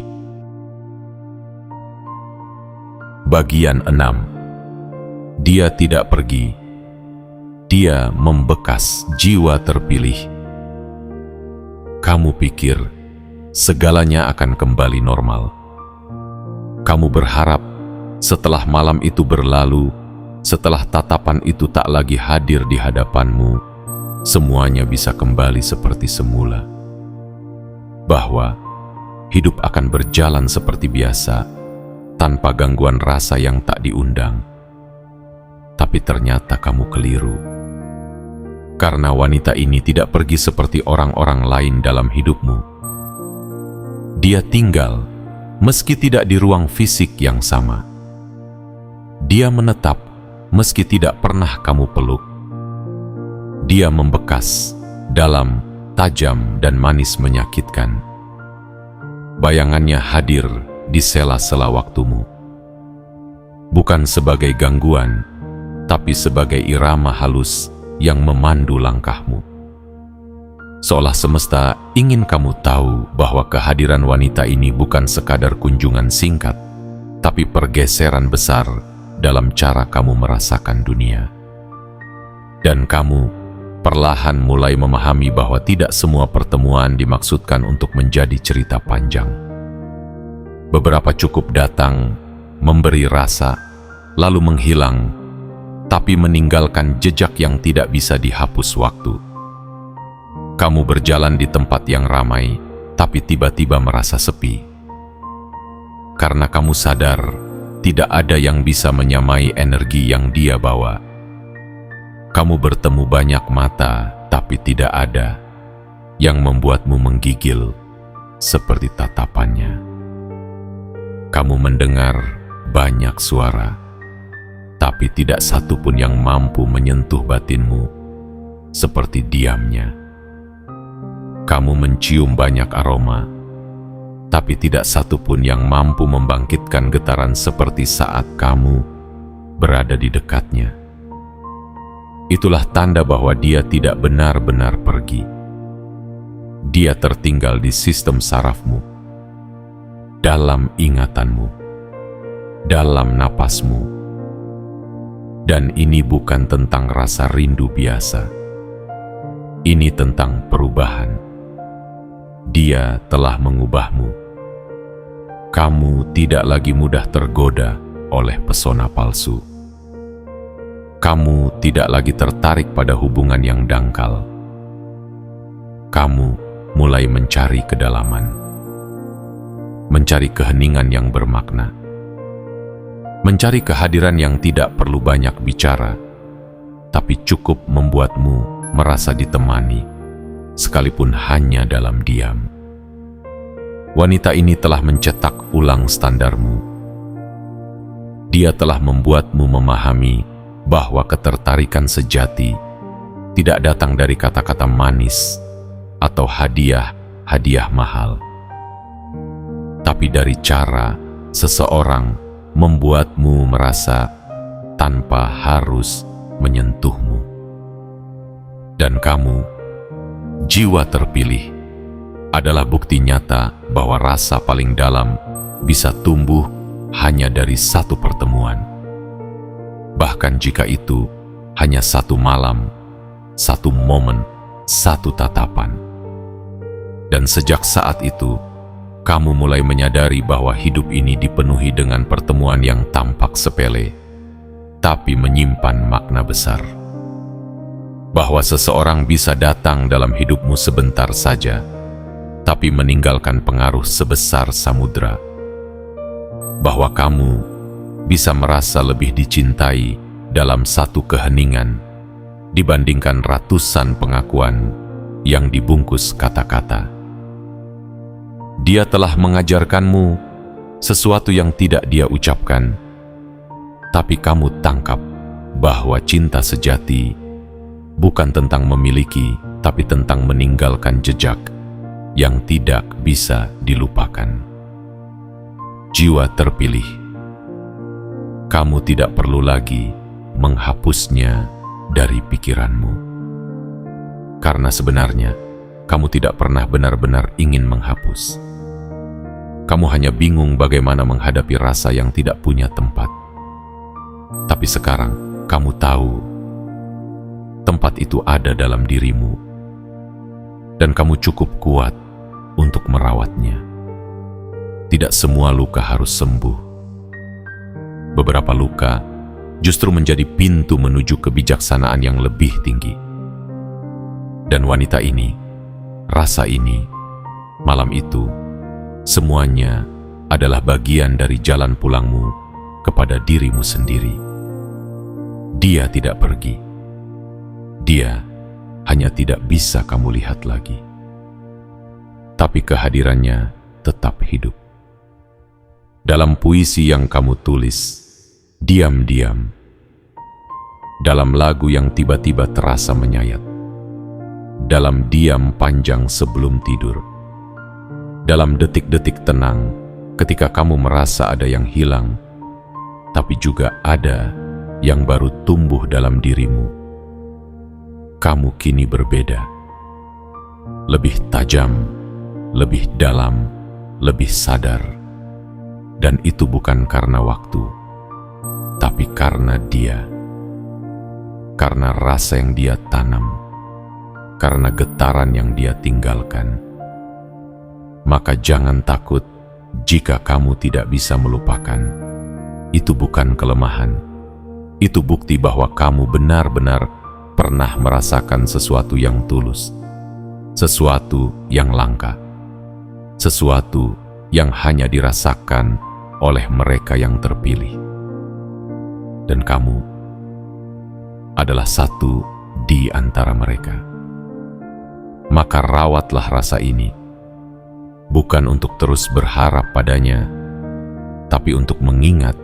Bagian 6. Dia tidak pergi. Dia membekas jiwa terpilih. Kamu pikir segalanya akan kembali normal. Kamu berharap setelah malam itu berlalu, setelah tatapan itu tak lagi hadir di hadapanmu, semuanya bisa kembali seperti semula. Bahwa hidup akan berjalan seperti biasa, tanpa gangguan rasa yang tak diundang. Tapi ternyata kamu keliru. Karena wanita ini tidak pergi seperti orang-orang lain dalam hidupmu. Dia tinggal, meski tidak di ruang fisik yang sama. Dia menetap, meski tidak pernah kamu peluk. Dia membekas, dalam, tajam, dan manis menyakitkan. Bayangannya hadir di sela-sela waktumu. Bukan sebagai gangguan, tapi sebagai irama halus yang memandu langkahmu. Seolah semesta ingin kamu tahu bahwa kehadiran wanita ini bukan sekadar kunjungan singkat, tapi pergeseran besar dalam cara kamu merasakan dunia. Dan kamu perlahan mulai memahami bahwa tidak semua pertemuan dimaksudkan untuk menjadi cerita panjang. Beberapa cukup datang, memberi rasa, lalu menghilang, tapi meninggalkan jejak yang tidak bisa dihapus waktu. Kamu berjalan di tempat yang ramai, tapi tiba-tiba merasa sepi. Karena kamu sadar, tidak ada yang bisa menyamai energi yang dia bawa. Kamu bertemu banyak mata, tapi tidak ada yang membuatmu menggigil seperti tatapannya. Kamu mendengar banyak suara, tapi tidak satu pun yang mampu menyentuh batinmu seperti diamnya. Kamu mencium banyak aroma, tapi tidak satu pun yang mampu membangkitkan getaran seperti saat kamu berada di dekatnya. Itulah tanda bahwa dia tidak benar-benar pergi. Dia tertinggal di sistem sarafmu, dalam ingatanmu, dalam napasmu. Dan ini bukan tentang rasa rindu biasa. Ini tentang perubahan. Dia telah mengubahmu. Kamu tidak lagi mudah tergoda oleh pesona palsu. Kamu tidak lagi tertarik pada hubungan yang dangkal. Kamu mulai mencari kedalaman, mencari keheningan yang bermakna, mencari kehadiran yang tidak perlu banyak bicara, tapi cukup membuatmu merasa ditemani, sekalipun hanya dalam diam. Wanita ini telah mencetak ulang standarmu. Dia telah membuatmu memahami bahwa ketertarikan sejati tidak datang dari kata-kata manis atau hadiah mahal, tapi dari cara seseorang membuatmu merasa tanpa harus menyentuhmu. Dan kamu, jiwa terpilih, adalah bukti nyata bahwa rasa paling dalam bisa tumbuh hanya dari satu pertemuan. Bahkan jika itu hanya satu malam, satu momen, satu tatapan. Dan sejak saat itu, kamu mulai menyadari bahwa hidup ini dipenuhi dengan pertemuan yang tampak sepele, tapi menyimpan makna besar. Bahwa seseorang bisa datang dalam hidupmu sebentar saja, tapi meninggalkan pengaruh sebesar samudra. Bahwa kamu bisa merasa lebih dicintai dalam satu keheningan dibandingkan ratusan pengakuan yang dibungkus kata-kata. Dia telah mengajarkanmu sesuatu yang tidak dia ucapkan, tapi kamu tangkap bahwa cinta sejati bukan tentang memiliki, tapi tentang meninggalkan jejak yang tidak bisa dilupakan. Jiwa terpilih. Kamu tidak perlu lagi menghapusnya dari pikiranmu. Karena sebenarnya, kamu tidak pernah benar-benar ingin menghapus. Kamu hanya bingung bagaimana menghadapi rasa yang tidak punya tempat. Tapi sekarang, kamu tahu tempat itu ada dalam dirimu, dan kamu cukup kuat untuk merawatnya. Tidak semua luka harus sembuh. Beberapa luka justru menjadi pintu menuju kebijaksanaan yang lebih tinggi. Dan wanita ini, rasa ini, malam itu, semuanya adalah bagian dari jalan pulangmu kepada dirimu sendiri. Dia tidak pergi. Dia hanya tidak bisa kamu lihat lagi. Tapi kehadirannya tetap hidup. Dalam puisi yang kamu tulis, diam-diam. Dalam lagu yang tiba-tiba terasa menyayat. Dalam diam panjang sebelum tidur. Dalam detik-detik tenang ketika kamu merasa ada yang hilang, tapi juga ada yang baru tumbuh dalam dirimu. Kamu kini berbeda, lebih tajam, lebih dalam, lebih sadar, dan itu bukan karena waktu, tapi karena dia, karena rasa yang dia tanam, karena getaran yang dia tinggalkan. Maka jangan takut jika kamu tidak bisa melupakan. Itu bukan kelemahan, itu bukti bahwa kamu benar-benar pernah merasakan sesuatu yang tulus, sesuatu yang langka, sesuatu yang hanya dirasakan oleh mereka yang terpilih. Dan kamu adalah satu di antara mereka. Maka rawatlah rasa ini, bukan untuk terus berharap padanya, tapi untuk mengingat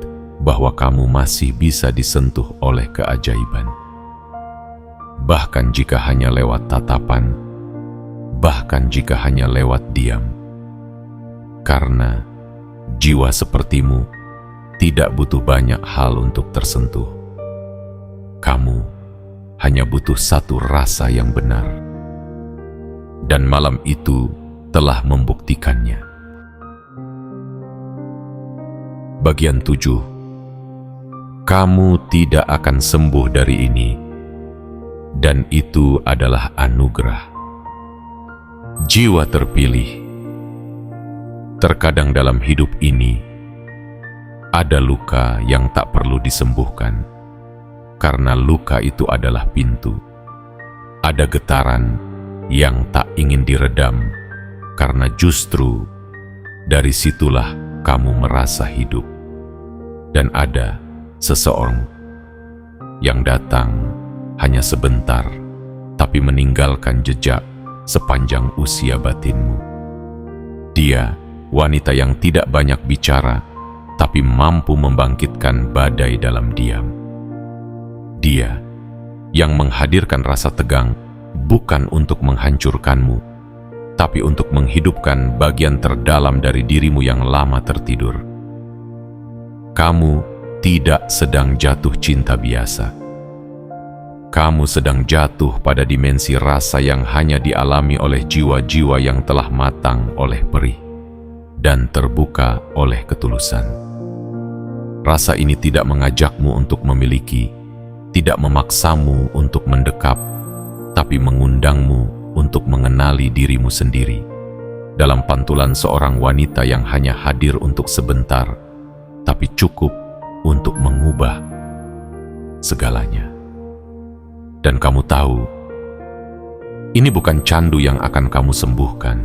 bahwa kamu masih bisa disentuh oleh keajaiban. Bahkan jika hanya lewat tatapan, bahkan jika hanya lewat diam. Karena jiwa sepertimu tidak butuh banyak hal untuk tersentuh. Kamu hanya butuh satu rasa yang benar. Dan malam itu telah membuktikannya. Bagian 7. Kamu tidak akan sembuh dari ini. Dan itu adalah anugerah. Jiwa terpilih. Terkadang dalam hidup ini, ada luka yang tak perlu disembuhkan, karena luka itu adalah pintu. Ada getaran yang tak ingin diredam, karena justru dari situlah kamu merasa hidup. Dan ada seseorang yang datang hanya sebentar, tapi meninggalkan jejak sepanjang usia batinmu. Dia, wanita yang tidak banyak bicara, tapi mampu membangkitkan badai dalam diam. Dia, yang menghadirkan rasa tegang, bukan untuk menghancurkanmu, tapi untuk menghidupkan bagian terdalam dari dirimu yang lama tertidur. Kamu tidak sedang jatuh cinta biasa. Kamu sedang jatuh pada dimensi rasa yang hanya dialami oleh jiwa-jiwa yang telah matang oleh perih dan terbuka oleh ketulusan. Rasa ini tidak mengajakmu untuk memiliki, tidak memaksamu untuk mendekap, tapi mengundangmu untuk mengenali dirimu sendiri. dalam pantulan seorang wanita yang hanya hadir untuk sebentar, tapi cukup untuk mengubah segalanya. Dan kamu tahu, ini bukan candu yang akan kamu sembuhkan.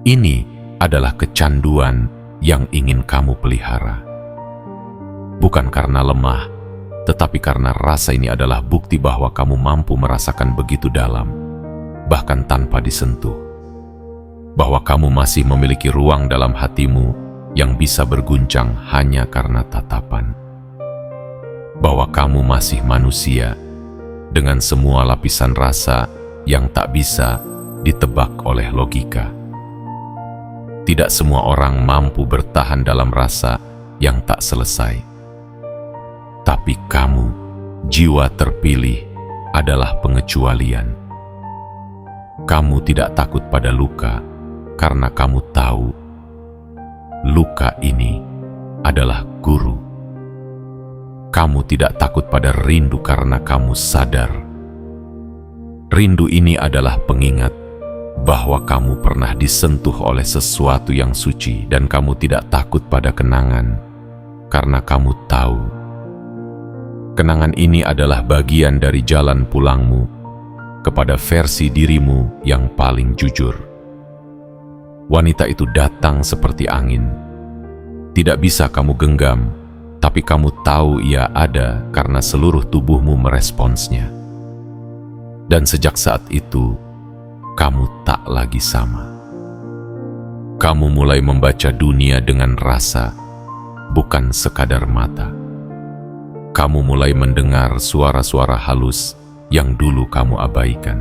Ini adalah kecanduan yang ingin kamu pelihara. Bukan karena lemah, tetapi karena rasa ini adalah bukti bahwa kamu mampu merasakan begitu dalam, bahkan tanpa disentuh. Bahwa kamu masih memiliki ruang dalam hatimu yang bisa berguncang hanya karena tatapan. Bahwa kamu masih manusia dengan semua lapisan rasa yang tak bisa ditebak oleh logika. Tidak semua orang mampu bertahan dalam rasa yang tak selesai. Tapi kamu, jiwa terpilih, adalah pengecualian. Kamu tidak takut pada luka karena kamu tahu luka ini adalah guru. Kamu tidak takut pada rindu karena kamu sadar rindu ini adalah pengingat bahwa kamu pernah disentuh oleh sesuatu yang suci, dan kamu tidak takut pada kenangan karena kamu tahu kenangan ini adalah bagian dari jalan pulangmu kepada versi dirimu yang paling jujur. Wanita itu datang seperti angin. Tidak bisa kamu genggam, tapi kamu tahu ia ada karena seluruh tubuhmu meresponsnya. Dan sejak saat itu, kamu tak lagi sama. Kamu mulai membaca dunia dengan rasa, bukan sekadar mata. Kamu mulai mendengar suara-suara halus yang dulu kamu abaikan.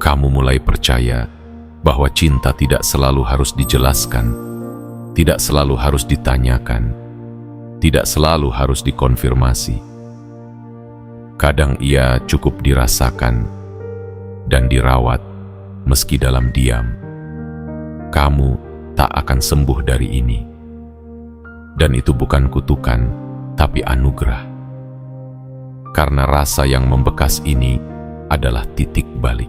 Kamu mulai percaya bahwa cinta tidak selalu harus dijelaskan, tidak selalu harus ditanyakan, tidak selalu harus dikonfirmasi. Kadang ia cukup dirasakan dan dirawat meski dalam diam. Kamu tak akan sembuh dari ini. Dan itu bukan kutukan, tapi anugerah. Karena rasa yang membekas ini adalah titik balik.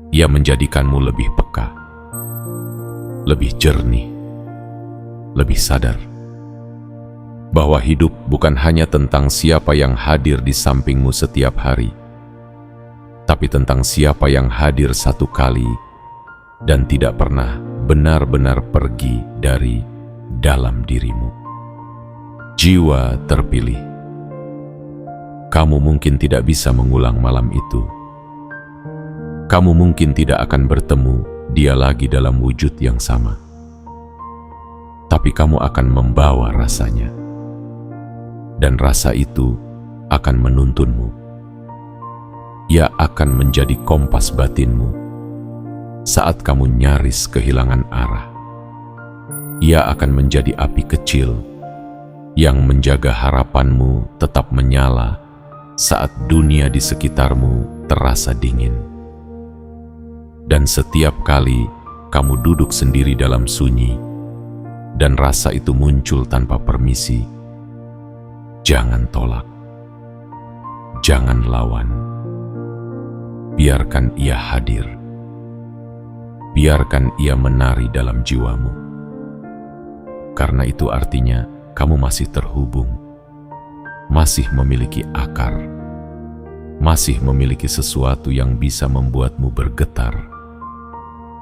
Ia menjadikanmu lebih peka, lebih jernih, lebih sadar bahwa hidup bukan hanya tentang siapa yang hadir di sampingmu setiap hari, tapi tentang siapa yang hadir satu kali dan tidak pernah benar-benar pergi dari dalam dirimu. Jiwa terpilih. Kamu mungkin tidak bisa mengulang malam itu. Kamu mungkin tidak akan bertemu dia lagi dalam wujud yang sama. Tapi kamu akan membawa rasanya. Dan rasa itu akan menuntunmu. Ia akan menjadi kompas batinmu saat kamu nyaris kehilangan arah. Ia akan menjadi api kecil yang menjaga harapanmu tetap menyala saat dunia di sekitarmu terasa dingin. Dan setiap kali kamu duduk sendiri dalam sunyi dan rasa itu muncul tanpa permisi, jangan tolak, jangan lawan. Biarkan ia hadir. Biarkan ia menari dalam jiwamu. Karena itu artinya kamu masih terhubung, masih memiliki akar, masih memiliki sesuatu yang bisa membuatmu bergetar.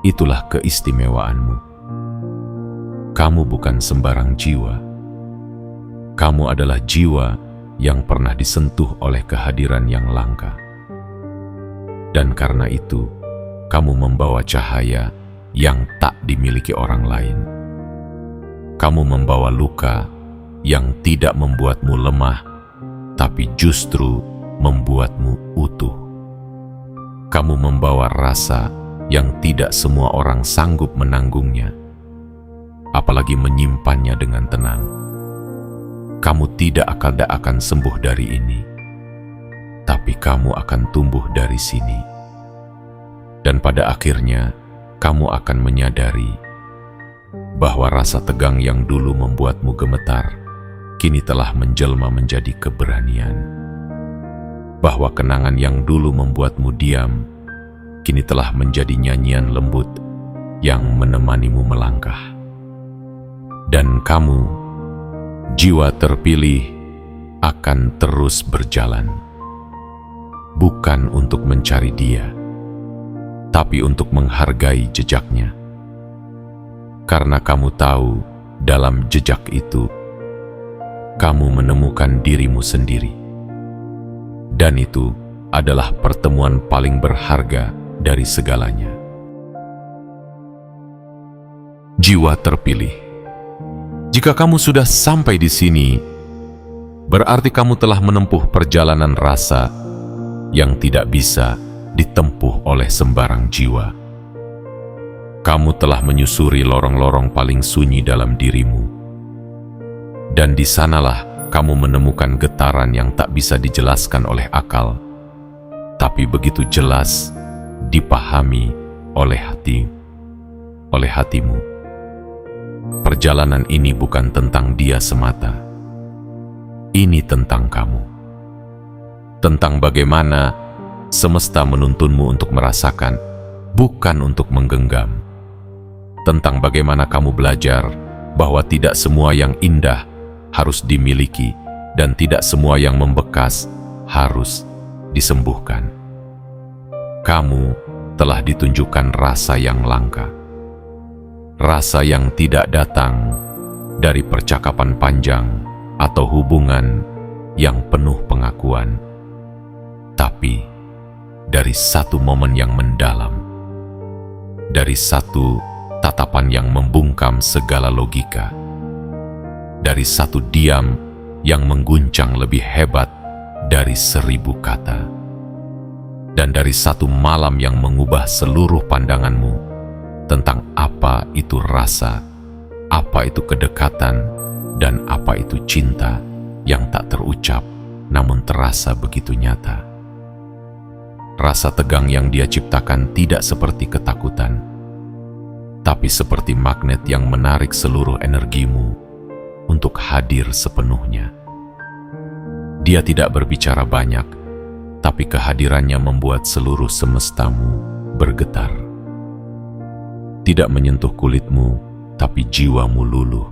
Itulah keistimewaanmu. Kamu bukan sembarang jiwa. Kamu adalah jiwa yang pernah disentuh oleh kehadiran yang langka. Dan karena itu, kamu membawa cahaya yang tak dimiliki orang lain. Kamu membawa luka yang tidak membuatmu lemah, tapi justru membuatmu utuh. Kamu membawa rasa yang tidak semua orang sanggup menanggungnya, apalagi menyimpannya dengan tenang. Kamu tidak akan sembuh dari ini, tapi kamu akan tumbuh dari sini. Dan pada akhirnya, kamu akan menyadari bahwa rasa tegang yang dulu membuatmu gemetar, kini telah menjelma menjadi keberanian. Bahwa kenangan yang dulu membuatmu diam, kini telah menjadi nyanyian lembut yang menemanimu melangkah. Dan kamu, jiwa terpilih, akan terus berjalan, bukan untuk mencari dia, tapi untuk menghargai jejaknya. Karena kamu tahu, dalam jejak itu, kamu menemukan dirimu sendiri. Dan itu adalah pertemuan paling berharga dari segalanya. Jiwa terpilih. Jika kamu sudah sampai di sini, berarti kamu telah menempuh perjalanan rasa yang tidak bisa ditempuh oleh sembarang jiwa. Kamu telah menyusuri lorong-lorong paling sunyi dalam dirimu, dan di sanalah kamu menemukan getaran yang tak bisa dijelaskan oleh akal, tapi begitu jelas dipahami oleh hatimu. Perjalanan ini bukan tentang dia semata. Ini tentang kamu. Tentang bagaimana semesta menuntunmu untuk merasakan, bukan untuk menggenggam. Tentang bagaimana kamu belajar bahwa tidak semua yang indah harus dimiliki dan tidak semua yang membekas harus disembuhkan. Kamu telah ditunjukkan rasa yang langka. Rasa yang tidak datang dari percakapan panjang atau hubungan yang penuh pengakuan, tapi dari satu momen yang mendalam, dari satu tatapan yang membungkam segala logika, dari satu diam yang mengguncang lebih hebat dari 1000 kata, dan dari satu malam yang mengubah seluruh pandanganmu tentang apa itu rasa, apa itu kedekatan, dan apa itu cinta yang tak terucap namun terasa begitu nyata. Rasa tegang yang dia ciptakan tidak seperti ketakutan, tapi seperti magnet yang menarik seluruh energimu untuk hadir sepenuhnya. Dia tidak berbicara banyak, tapi kehadirannya membuat seluruh semestamu bergetar. Tidak menyentuh kulitmu, tapi jiwamu luluh.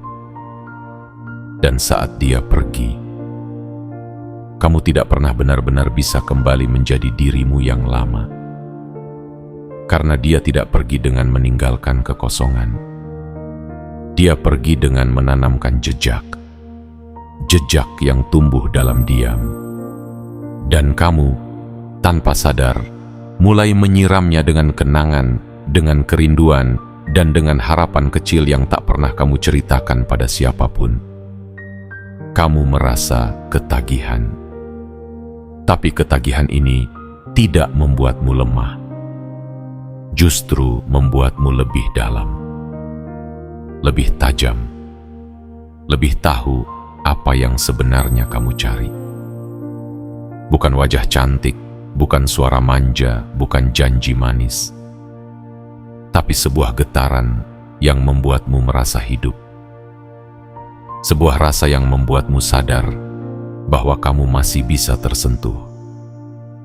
Dan saat dia pergi, kamu tidak pernah benar-benar bisa kembali menjadi dirimu yang lama. Karena dia tidak pergi dengan meninggalkan kekosongan. Dia pergi dengan menanamkan jejak. Jejak yang tumbuh dalam diam. Dan kamu, tanpa sadar, mulai menyiramnya dengan kenangan, dengan kerinduan, dan dengan harapan kecil yang tak pernah kamu ceritakan pada siapapun. Kamu merasa ketagihan. Tapi ketagihan ini tidak membuatmu lemah. Justru membuatmu lebih dalam, lebih tajam, lebih tahu apa yang sebenarnya kamu cari. Bukan wajah cantik, bukan suara manja, bukan janji manis, tapi sebuah getaran yang membuatmu merasa hidup. Sebuah rasa yang membuatmu sadar bahwa kamu masih bisa tersentuh,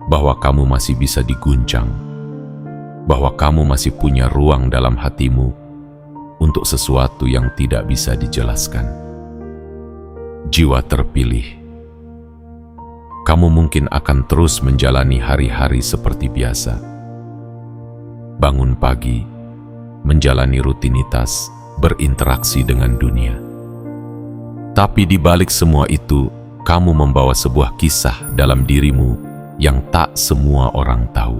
bahwa kamu masih bisa diguncang, bahwa kamu masih punya ruang dalam hatimu untuk sesuatu yang tidak bisa dijelaskan. Jiwa terpilih. Kamu mungkin akan terus menjalani hari-hari seperti biasa. Bangun pagi, menjalani rutinitas, berinteraksi dengan dunia. Tapi di balik semua itu, kamu membawa sebuah kisah dalam dirimu yang tak semua orang tahu.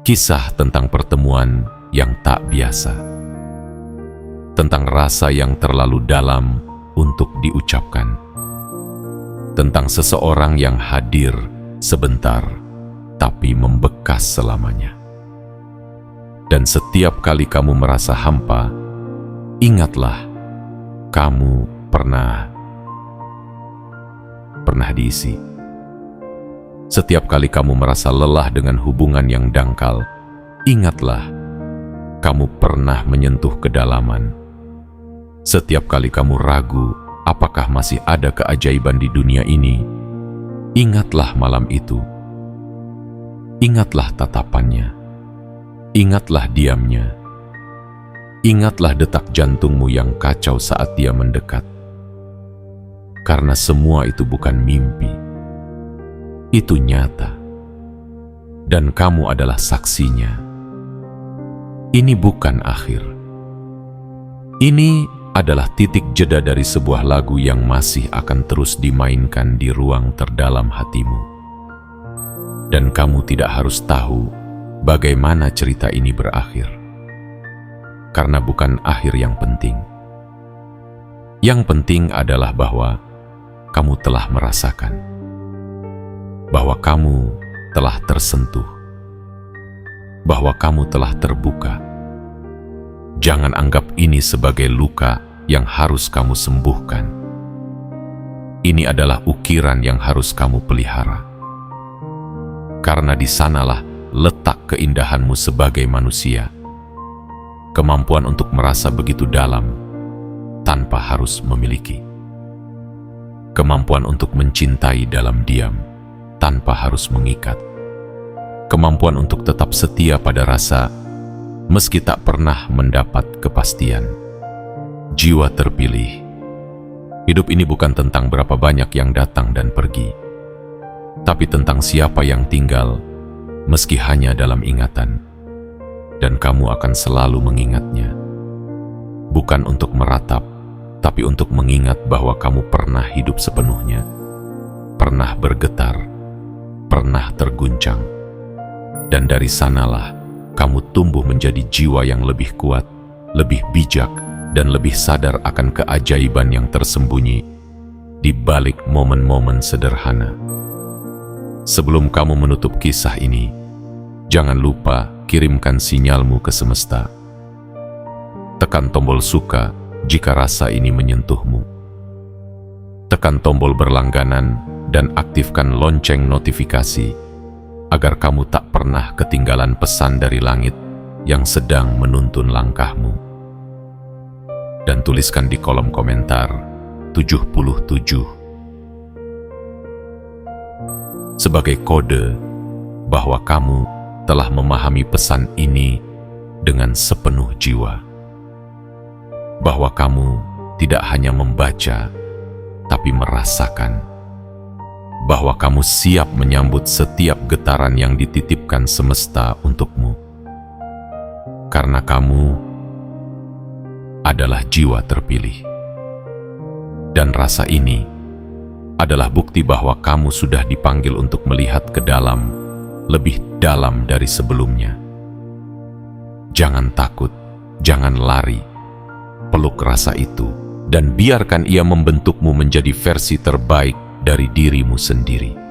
Kisah tentang pertemuan yang tak biasa, tentang rasa yang terlalu dalam untuk diucapkan, tentang seseorang yang hadir sebentar tapi membekas selamanya. Dan setiap kali kamu merasa hampa, ingatlah, kamu pernah diisi. Setiap kali kamu merasa lelah dengan hubungan yang dangkal, ingatlah, kamu pernah menyentuh kedalaman. Setiap kali kamu ragu, apakah masih ada keajaiban di dunia ini, ingatlah malam itu. Ingatlah tatapannya. Ingatlah diamnya. Ingatlah detak jantungmu yang kacau saat dia mendekat. Karena semua itu bukan mimpi. Itu nyata. Dan kamu adalah saksinya. Ini bukan akhir. Ini adalah titik jeda dari sebuah lagu yang masih akan terus dimainkan di ruang terdalam hatimu. Dan kamu tidak harus tahu bagaimana cerita ini berakhir. Karena bukan akhir yang penting. Yang penting adalah bahwa kamu telah merasakan, bahwa kamu telah tersentuh, bahwa kamu telah terbuka. Jangan anggap ini sebagai luka yang harus kamu sembuhkan. Ini adalah ukiran yang harus kamu pelihara. Karena di sanalah letak keindahanmu sebagai manusia. Kemampuan untuk merasa begitu dalam tanpa harus memiliki. Kemampuan untuk mencintai dalam diam tanpa harus mengikat. Kemampuan untuk tetap setia pada rasa meski tak pernah mendapat kepastian. Jiwa terpilih. Hidup ini bukan tentang berapa banyak yang datang dan pergi, tapi tentang siapa yang tinggal meski hanya dalam ingatan. Dan kamu akan selalu mengingatnya. Bukan untuk meratap, tapi untuk mengingat bahwa kamu pernah hidup sepenuhnya. Pernah bergetar, pernah terguncang. Dan dari sanalah kamu tumbuh menjadi jiwa yang lebih kuat, lebih bijak, dan lebih sadar akan keajaiban yang tersembunyi di balik momen-momen sederhana. Sebelum kamu menutup kisah ini, jangan lupa kirimkan sinyalmu ke semesta. Tekan tombol suka jika rasa ini menyentuhmu. Tekan tombol berlangganan dan aktifkan lonceng notifikasi agar kamu tak pernah ketinggalan pesan dari langit yang sedang menuntun langkahmu. Dan tuliskan di kolom komentar 77 sebagai kode bahwa kamu telah memahami pesan ini dengan sepenuh jiwa. Bahwa kamu tidak hanya membaca, tapi merasakan. Bahwa kamu siap menyambut setiap getaran yang dititipkan semesta untukmu. Karena kamu adalah jiwa terpilih. Dan rasa ini adalah bukti bahwa kamu sudah dipanggil untuk melihat ke dalam, lebih dalam dari sebelumnya. Jangan takut, jangan lari. Peluk rasa itu dan biarkan ia membentukmu menjadi versi terbaik dari dirimu sendiri.